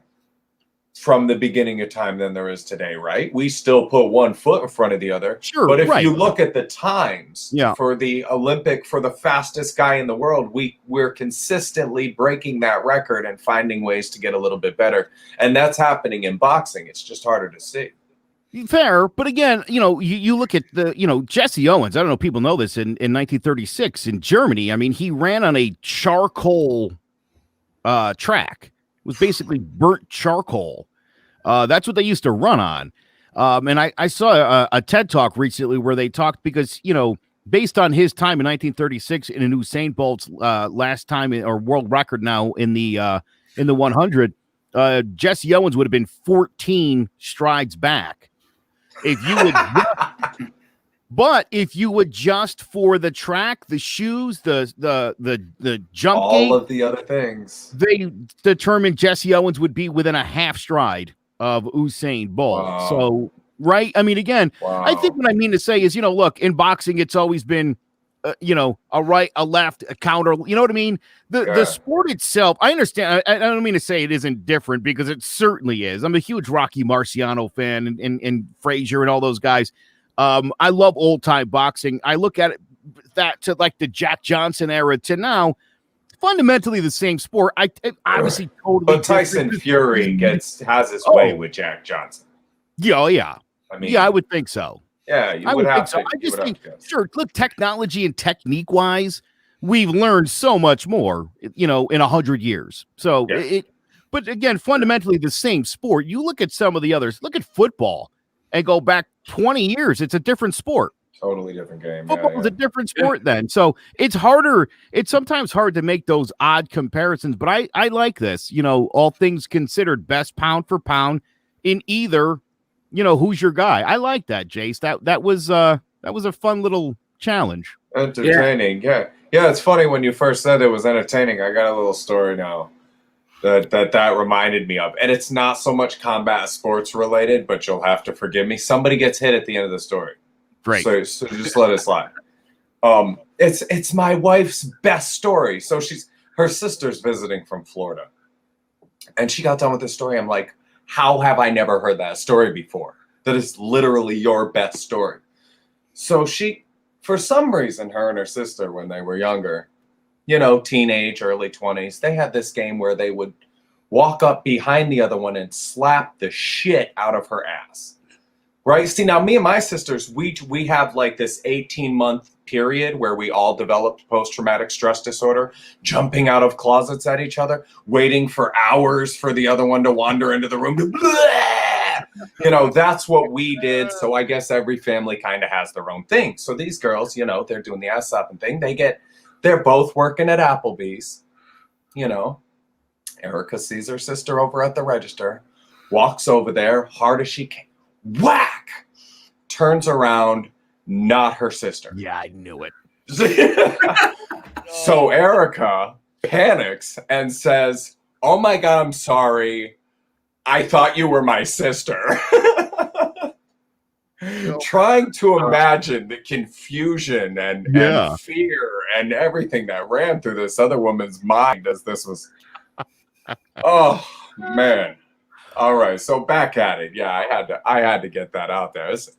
from the beginning of time than there is today, right? We still put one foot in front of the other. Sure. But if you look at the times for the Olympic, for the fastest guy in the world, we're consistently breaking that record and finding ways to get a little bit better. And that's happening in boxing. It's just harder to see. Fair, but again, you look at the, Jesse Owens. I don't know if people know this. In 1936 in Germany, I mean, he ran on a charcoal track. It was basically burnt charcoal. That's what they used to run on. And I saw a TED Talk recently where they talked because, based on his time in 1936 in Usain Bolt's last time or world record now in the 100, Jesse Owens would have been 14 strides back. If you adjust for the track, the shoes, the jump all gate, of the other things, they determined Jesse Owens would be within a half stride of Usain Bolt. Wow. So, right? I mean, again, I think what I mean to say is, look, in boxing, it's always been, a right, a left, a counter. You know what I mean? The sport itself, I understand. I don't mean to say it isn't different because it certainly is. I'm a huge Rocky Marciano fan and Frazier and all those guys. I love old time boxing. I look at that to like the Jack Johnson era to now, fundamentally the same sport. I obviously totally. But Tyson Fury has his way with Jack Johnson. Yeah, yeah. I mean, I would think so. Yeah, I would think so. I just think, sure, look, technology and technique wise, we've learned so much more, in 100 years. So but again, fundamentally the same sport. You look at some of the others. Look at football, and go back 20 years. It's a different sport. Totally different game. Football is a different sport then. So it's harder. It's sometimes hard to make those odd comparisons, but I like this, all things considered, best pound for pound in either, who's your guy. I like that, Jace. That was a fun little challenge. Entertaining. Yeah. It's funny when you first said it was entertaining. I got a little story now. that reminded me of. And it's not so much combat sports related, but you'll have to forgive me. Somebody gets hit at the end of the story. Great. So just let it slide. It's my wife's best story. So her sister's visiting from Florida. And she got done with the story. I'm like, how have I never heard that story before? That is literally your best story. So for some reason, her and her sister, when they were younger, teenage, early 20s, they had this game where they would walk up behind the other one and slap the shit out of her ass. Right? See, now me and my sisters, we have like this 18-month period where we all developed post-traumatic stress disorder, jumping out of closets at each other, waiting for hours for the other one to wander into the room to that's what we did. So I guess every family kind of has their own thing. So these girls, they're doing the ass slapping thing. They're both working at Applebee's. Erica sees her sister over at the register, walks over there, hard as she can. Whack! Turns around, not her sister. Yeah, I knew it. So Erica panics and says, "Oh my God, I'm sorry. I thought you were my sister." Trying to imagine the confusion and fear and everything that ran through this other woman's mind as this was. Oh, man. All right, so back at it. Yeah, I had to get that out there. It's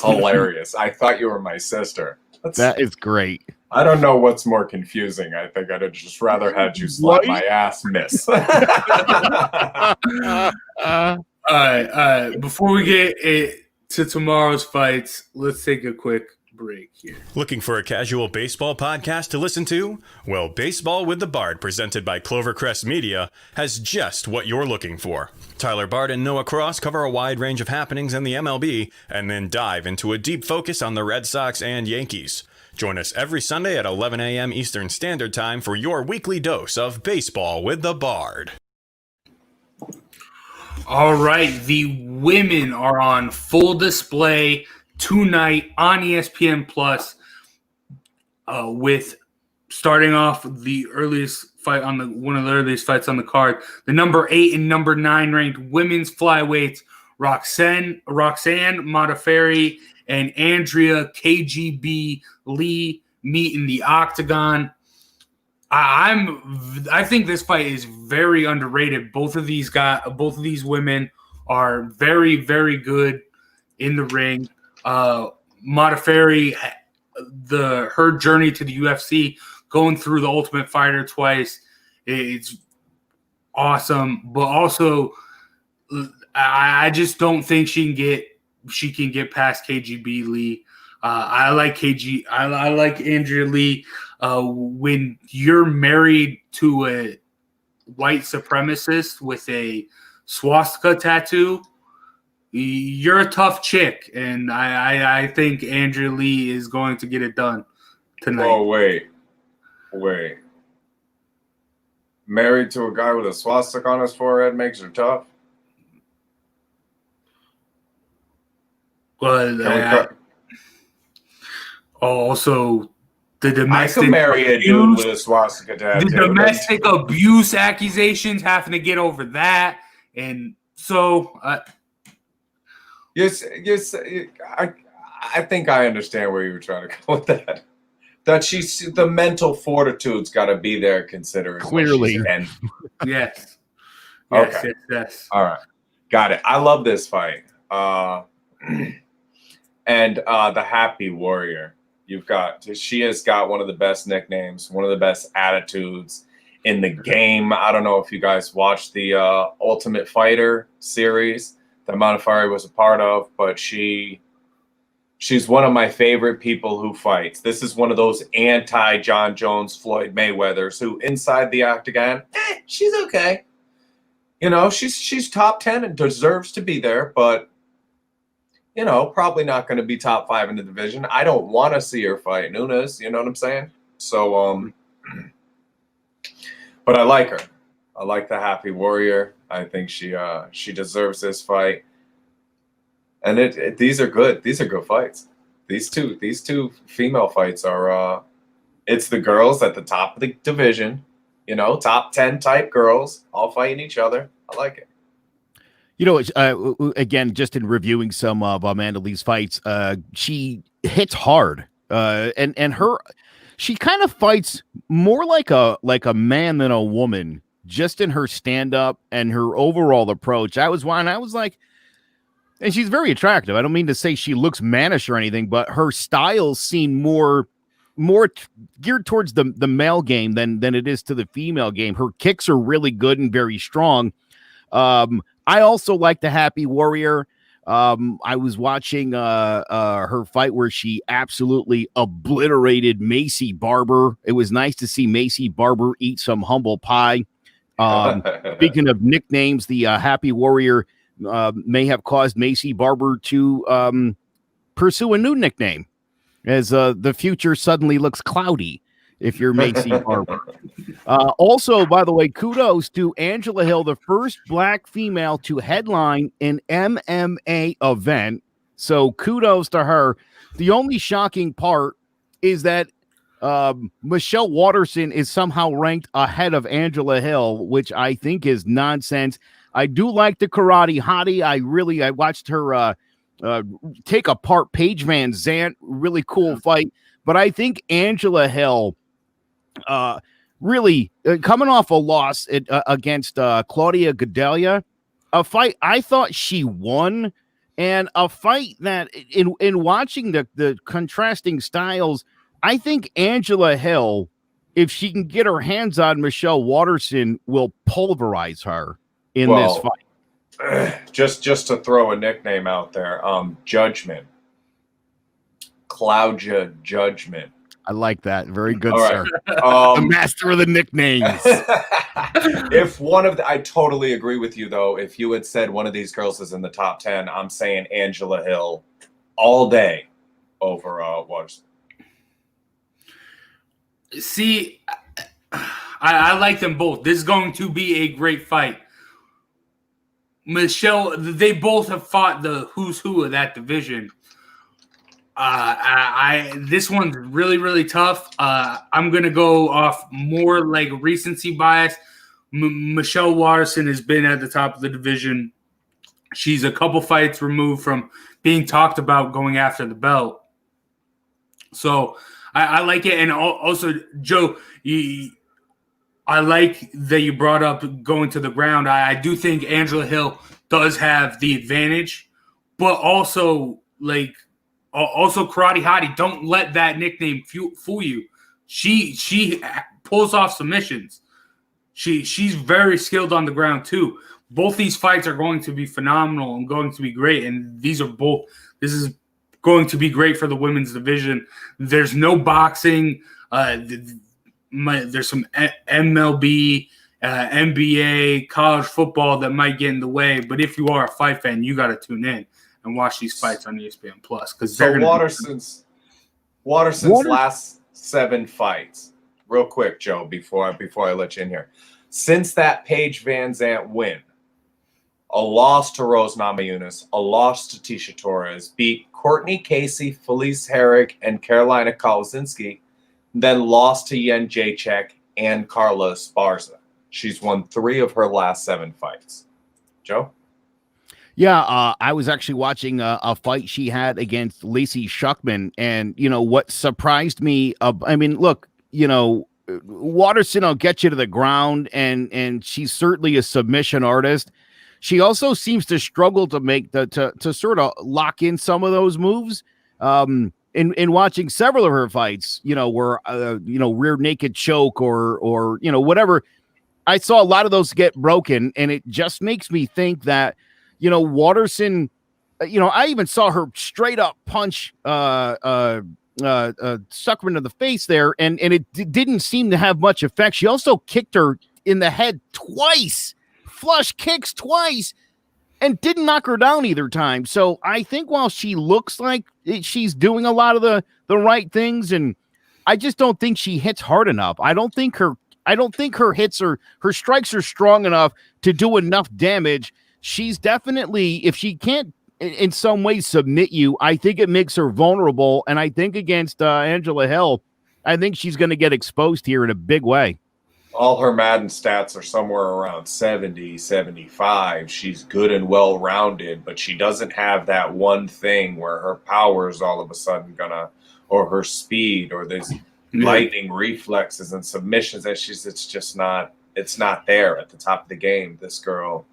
hilarious. I thought you were my sister. That is great. I don't know what's more confusing. I think I'd have just rather had you slap my ass, miss. All right. Before we get to tomorrow's fights, let's take a quick break here. Looking for a casual baseball podcast to listen to? Well, Baseball with the Bard, presented by Clovercrest Media, has just what you're looking for. Tyler Bard and Noah Cross cover a wide range of happenings in the MLB and then dive into a deep focus on the Red Sox and Yankees. Join us every Sunday at 11 a.m. Eastern Standard Time for your weekly dose of Baseball with the Bard. All right, the women are on full display tonight on ESPN Plus, with starting off the earliest fight on one of the earliest fights on the card. The number 8 and number 9 ranked women's flyweights Roxanne Modafferi and Andrea KGB Lee meet in the octagon. I think this fight is very underrated. Both of these women are very, very good in the ring. Modafferi, her journey to the UFC, going through the Ultimate Fighter twice, it's awesome. But also, I just don't think she can get past KGB Lee. I like Andrea Lee. When you're married to a white supremacist with a swastika tattoo, you're a tough chick, and I think Andrea Lee is going to get it done tonight. Oh, wait. Married to a guy with a swastika on his forehead makes her tough? But also the domestic I could marry a dude with a swastika tattoo. The domestic abuse accusations, having to get over that, and so yes, I think I understand where you were trying to go with that. That the mental fortitude's got to be there, considering clearly. Yes. Okay. Yes. All right, got it. I love this fight. And the Happy Warrior. She has got one of the best nicknames, one of the best attitudes in the game. I don't know if you guys watched the Ultimate Fighter series that Modafferi was a part of, but she's one of my favorite people who fights. This is one of those anti-John Jones, Floyd Mayweathers who inside the octagon, she's okay. She's top 10 and deserves to be there, but probably not going to be top 5 in the division. I don't want to see her fight Nunes. You know what I'm saying? So, but I like her. I like the Happy Warrior. I think she deserves this fight. And these are good. These are good fights. These two female fights are. It's the girls at the top of the division, You know, top 10 type girls all fighting each other. I like it. You know, again, just in reviewing some of Amanda Lee's fights, she hits hard, and she kind of fights more like a man than a woman, just in her stand up and her overall approach. I was like, and she's very attractive. I don't mean to say she looks mannish or anything, but her styles seem more geared towards the male game than it is to the female game. Her kicks are really good and very strong. I also like the Happy Warrior. I was watching her fight where she absolutely obliterated Macy Barber. It was nice to see Macy Barber eat some humble pie. Speaking of nicknames, the Happy Warrior may have caused Macy Barber to pursue a new nickname, as the future suddenly looks cloudy if you're Macy Barber. Also, by the way, kudos to Angela Hill, the first black female to headline an MMA event. So kudos to her. The only shocking part is that Michelle Waterson is somehow ranked ahead of Angela Hill, which I think is nonsense. I do like the Karate Hottie. I watched her take apart Paige Van Zant. Really cool fight. But I think Angela Hill really coming off a loss against Claudia Gadelha, a fight I thought she won, and a fight that in watching the contrasting styles, I think Angela Hill, if she can get her hands on Michelle Waterson, will pulverize her in this fight. Just to throw a nickname out there, Judgment. Claudia Judgment. I like that. Very good, all sir. Right. The master of the nicknames. I totally agree with you, though. If you had said one of these girls is in the top 10, I'm saying Angela Hill all day over Waterson. See, I like them both. This is going to be a great fight. Michelle, they both have fought the who's who of that division. This one's really, really tough. I'm gonna go off more like recency bias. Michelle Waterson has been at the top of the division. She's a couple fights removed from being talked about going after the belt. So I like it, and also Joe, I like that you brought up going to the ground. I do think Angela Hill does have the advantage, but also Karate Hottie, don't let that nickname fool you. She pulls off submissions. She's very skilled on the ground too. Both these fights are going to be phenomenal and going to be great, and this is going to be great for the women's division. There's no boxing. There's some MLB, NBA, college football that might get in the way. But if you are a fight fan, you got to tune in and watch these fights on ESPN Plus. Because Waterson's last 7 fights. Real quick, Joe, before I let you in here. Since that Paige Van Zant win, a loss to Rose Namajunas, a loss to Tisha Torres, beat Courtney Casey, Felice Herrig, and Carolina Kolasinski, then lost to Yen Jacek and Carla Esparza. She's won 3 of her last 7 fights. Joe? Yeah, I was actually watching a fight she had against Lacey Shuckman, and what surprised me. Look, Waterson will get you to the ground, and she's certainly a submission artist. She also seems to struggle to make to sort of lock in some of those moves. In watching several of her fights, where rear naked choke or whatever, I saw a lot of those get broken, and it just makes me think that Waterson, I even saw her straight up punch Suckman in the face there, and it didn't seem to have much effect. She also kicked her in the head twice, flush kicks twice, and didn't knock her down either time. So I think while she looks like she's doing a lot of the right things, and I just don't think she hits hard enough. I don't think her hits her strikes are strong enough to do enough damage. She's definitely, if she can't in some ways submit you, I think it makes her vulnerable. And I think against Angela Hill, I think she's going to get exposed here in a big way. all her Madden stats are somewhere around 70, 75. She's good and well-rounded, but she doesn't have that one thing where her power is all of a sudden gonna, or her speed, or there's lightning reflexes and submissions. And it's not there at the top of the game. This girl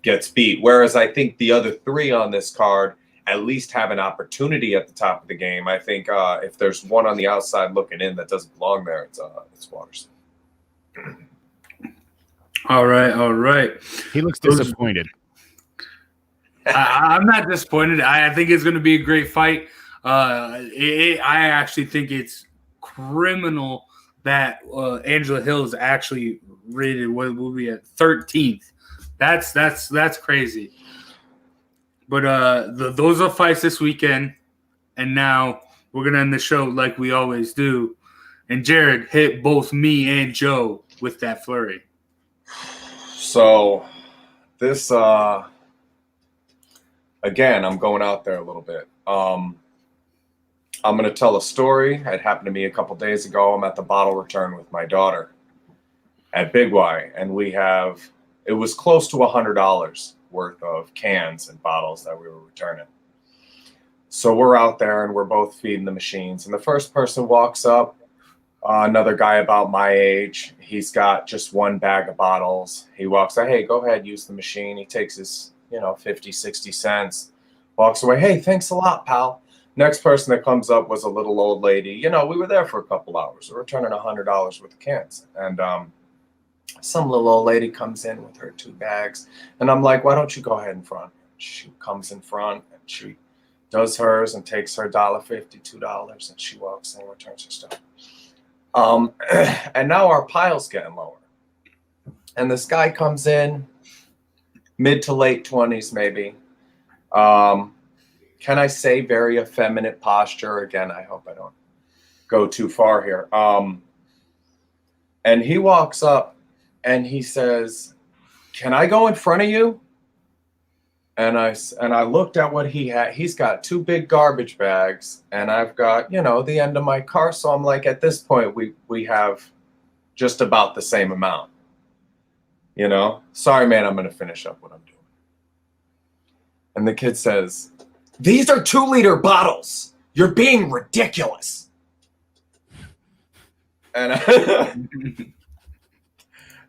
gets beat. Whereas I think the other three on this card at least have an opportunity at the top of the game. I think if there's one on the outside looking in that doesn't belong there, it's Watterson. All right. He looks disappointed. I'm not disappointed. I think it's going to be a great fight. I actually think it's criminal that Angela Hill is actually rated. What will be at 13th? That's crazy. But those are fights this weekend, and now we're gonna end the show like we always do. And Jared hit both me and Joe with that flurry. So this again, I'm going out there a little bit. I'm going to tell a story. It happened to me a couple days ago. I'm at the bottle return with my daughter at Big Y, and it was close to $100 worth of cans and bottles that we were returning. So we're out there and we're both feeding the machines, and the first person walks up, another guy about my age. He's got just one bag of bottles. He walks out, hey, go ahead, use the machine. He takes his 50, 60 cents, walks away. Hey, thanks a lot, pal. Next person that comes up was a little old lady. We were there for a couple hours. We're returning $100 worth of cans. And some little old lady comes in with her 2 bags. And I'm like, why don't you go ahead in front? She comes in front and she does hers and takes her $1.50, $2, and she walks in and returns her stuff. And now our pile's getting lower. And this guy comes in, mid to late 20s maybe. Can I say very effeminate posture? Again, I hope I don't go too far here. And he walks up and he says, can I go in front of you? And I looked at what he had. He's got 2 big garbage bags, and I've got, the end of my car. So I'm like, at this point, we have just about the same amount. Sorry, man, I'm going to finish up what I'm doing. And the kid says, these are 2-liter bottles. You're being ridiculous. And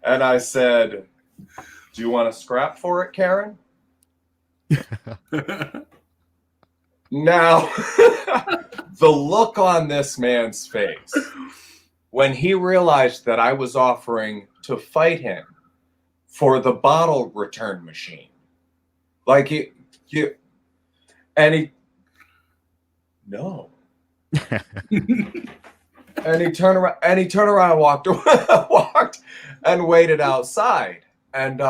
I said, do you want to scrap for it, Karen? Now, the look on this man's face when he realized that I was offering to fight him for the bottle return machine, no. And he turned around and walked and waited outside and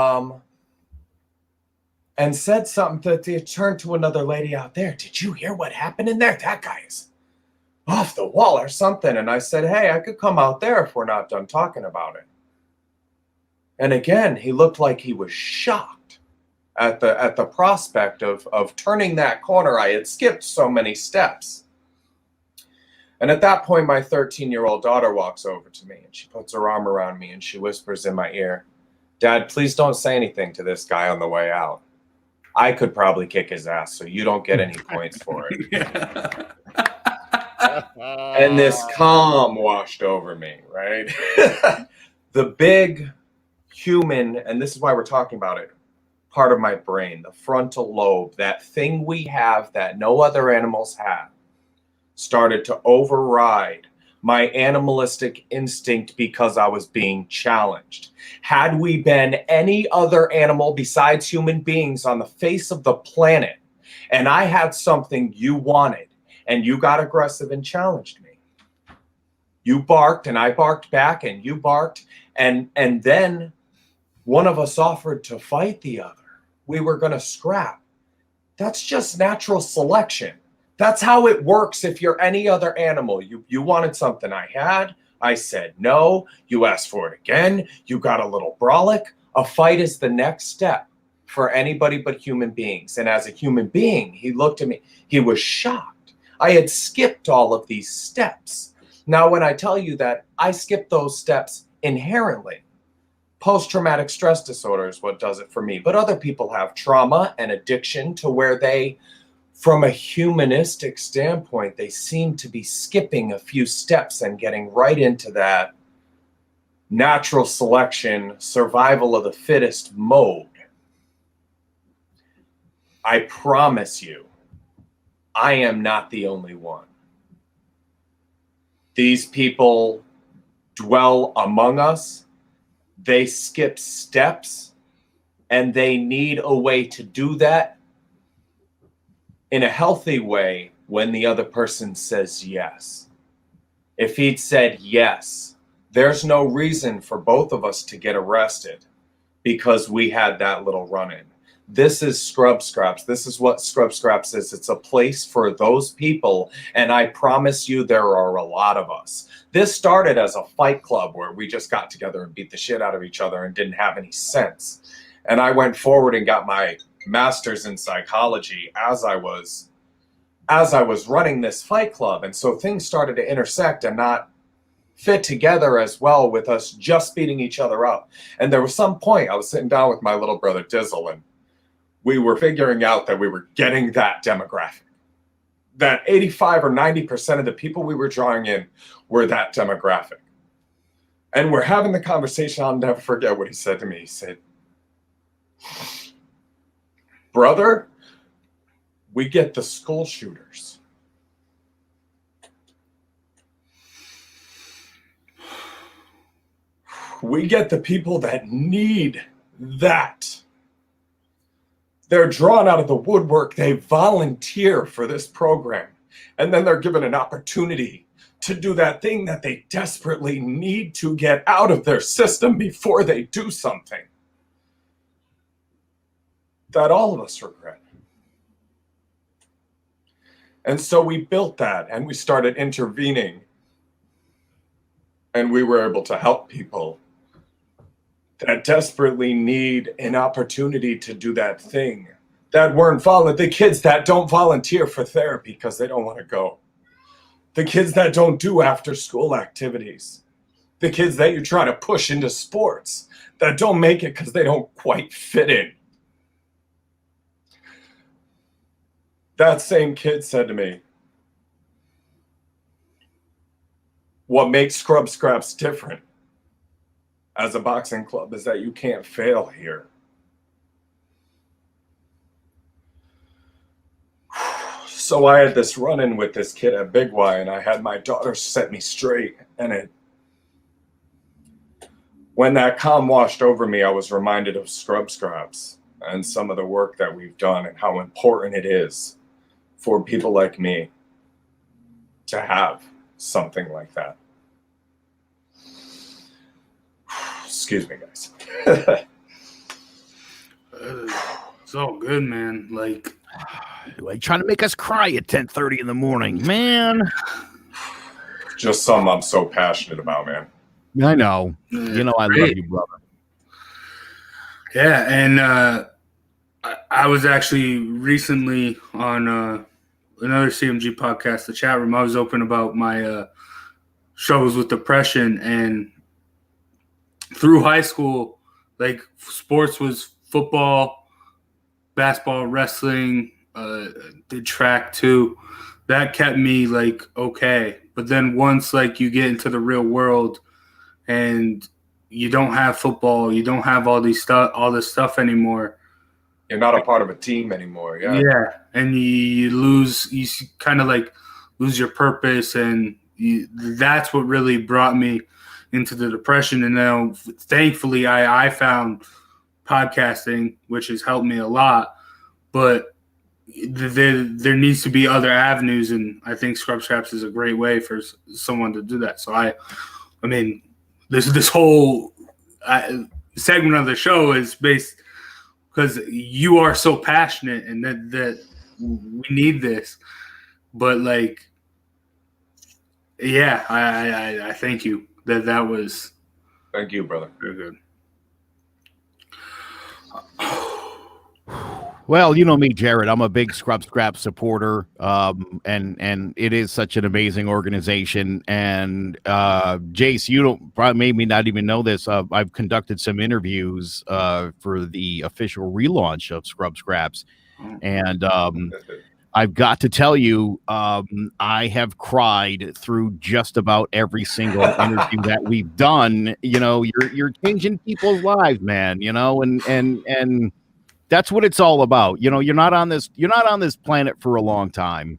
said something that he turned to another lady out there. Did you hear what happened in there? That guy is off the wall or something. And I said, hey, I could come out there if we're not done talking about it. And again, he looked like he was shocked at the prospect of turning that corner. I had skipped so many steps. And at that point, my 13-year-old daughter walks over to me and she puts her arm around me and she whispers in my ear, Dad, please don't say anything to this guy on the way out. I could probably kick his ass, so you don't get any points for it. And this calm washed over me, right? The big human, and this is why we're talking about it, part of my brain, the frontal lobe, that thing we have that no other animals have, started to override my animalistic instinct because I was being challenged. Had we been any other animal besides human beings on the face of the planet, and I had something you wanted, and you got aggressive and challenged me, you barked and I barked back and you barked, and then one of us offered to fight the other. We were going to scrap. That's just natural selection. That's how it works if you're any other animal. You wanted something I had. I said no. You asked for it again. You got a little brolic. A fight is the next step for anybody but human beings. And as a human being, he looked at me. He was shocked. I had skipped all of these steps. Now, when I tell you that I skipped those steps inherently, Post-traumatic stress disorder is what does it for me. But other people have trauma and addiction to where they, from a humanistic standpoint, they seem to be skipping a few steps and getting right into that natural selection, survival of the fittest mode. I promise you, I am not the only one. These people dwell among us. They skip steps, and they need a way to do that in a healthy way when the other person says yes. If he'd said yes, there's no reason for both of us to get arrested because we had that little run-in. This is Scrub Scraps. This is what Scrub Scraps is. It's a place for those people, and I promise you there are a lot of us. This started as a fight club where we just got together and beat the shit out of each other and didn't have any sense. And I went forward and got my master's in psychology as I was running this fight club. And so things started to intersect and not fit together as well with us just beating each other up. And there was some point I was sitting down with my little brother Dizzle, and we were figuring out that we were getting that demographic. That 85 or 90% of the people we were drawing in were that demographic. And we're having the conversation. I'll never forget what he said to me. He said, "Brother, we get the school shooters. We get the people that need that. They're drawn out of the woodwork. They volunteer for this program. And then they're given an opportunity to do that thing that they desperately need to get out of their system before they do something that all of us regret." And so we built that, and we started intervening, and we were able to help people that desperately need an opportunity to do that thing, that weren't the kids that don't volunteer for therapy because they don't want to go, the kids that don't do after school activities, the kids that you try to push into sports that don't make it because they don't quite fit in. That same kid said to me, "What makes Scrub Scraps different as a boxing club is that you can't fail here." So I had this run-in with this kid at Big Y, and I had my daughter set me straight. And when that calm washed over me, I was reminded of Scrub Scraps and some of the work that we've done and how important it is for people like me to have something like that. Excuse me, guys. It's all good, man. Like trying to make us cry at 10:30 in the morning, man. Just something I'm so passionate about, man. I know. You know I love you, brother. Yeah, and I was actually recently on another CMG podcast, the chat room. I was open about my struggles with depression, and through high school, like sports was football, basketball, wrestling, did track too. That kept me like okay. But then once like you get into the real world and you don't have football, you don't have all this stuff anymore. You're not a part of a team anymore. Yeah. Yeah. And you kind of like lose your purpose. And that's what really brought me into the depression. And now thankfully I found podcasting, which has helped me a lot, but there needs to be other avenues. And I think Scrub Scraps is a great way for someone to do that. So I mean, this whole segment of the show is based because you are so passionate and that we need this. But like, yeah, I thank you. That was. Thank you, brother. Very good. Well, you know me, Jared. I'm a big Scrub Scrap supporter, and it is such an amazing organization. And Jace, you don't probably maybe not even know this. I've conducted some interviews for the official relaunch of Scrub Scraps, and I've got to tell you, I have cried through just about every single interview that we've done. You know, you're changing people's lives, man. You know, and that's what it's all about. You know, you're not on this planet for a long time.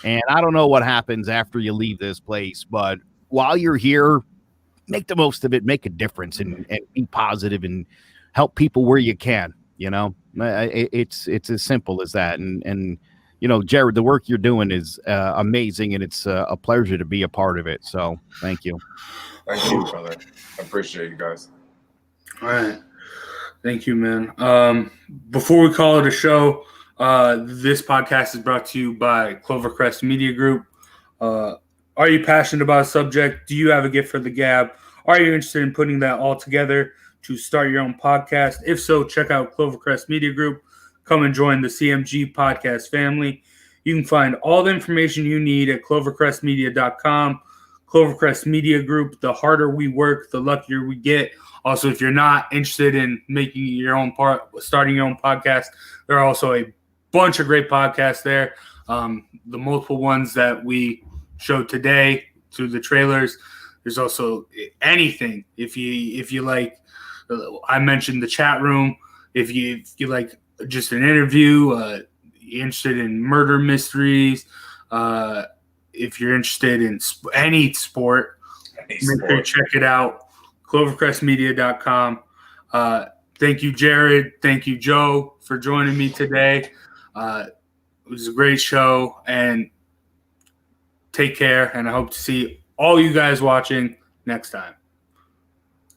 And I don't know what happens after you leave this place, but while you're here, make the most of it, make a difference and be positive and help people where you can, you know. It's as simple as that. And you know, Jared, the work you're doing is amazing, and it's a pleasure to be a part of it. So thank you. Thank you, brother. I appreciate you guys. All right. Thank you, man. Before we call it a show, this podcast is brought to you by Clovercrest Media Group. Are you passionate about a subject? Do you have a gift for the gab? Are you interested in putting that all together to start your own podcast? If so, check out Clovercrest Media Group. Come and join the CMG podcast family. You can find all the information you need at clovercrestmedia.com. Clovercrest Media Group, the harder we work, the luckier we get. Also, if you're not interested in making your own starting your own podcast, there are also a bunch of great podcasts there. The multiple ones that we showed today through the trailers. There's also anything. If you like, I mentioned the chat room. If you like just an interview, you're interested in murder mysteries. If you're interested in any sport, make sure you check it out. clovercrestmedia.com. Thank you, Jared. Thank you, Joe, for joining me today. It was a great show, and take care. And I hope to see all you guys watching next time.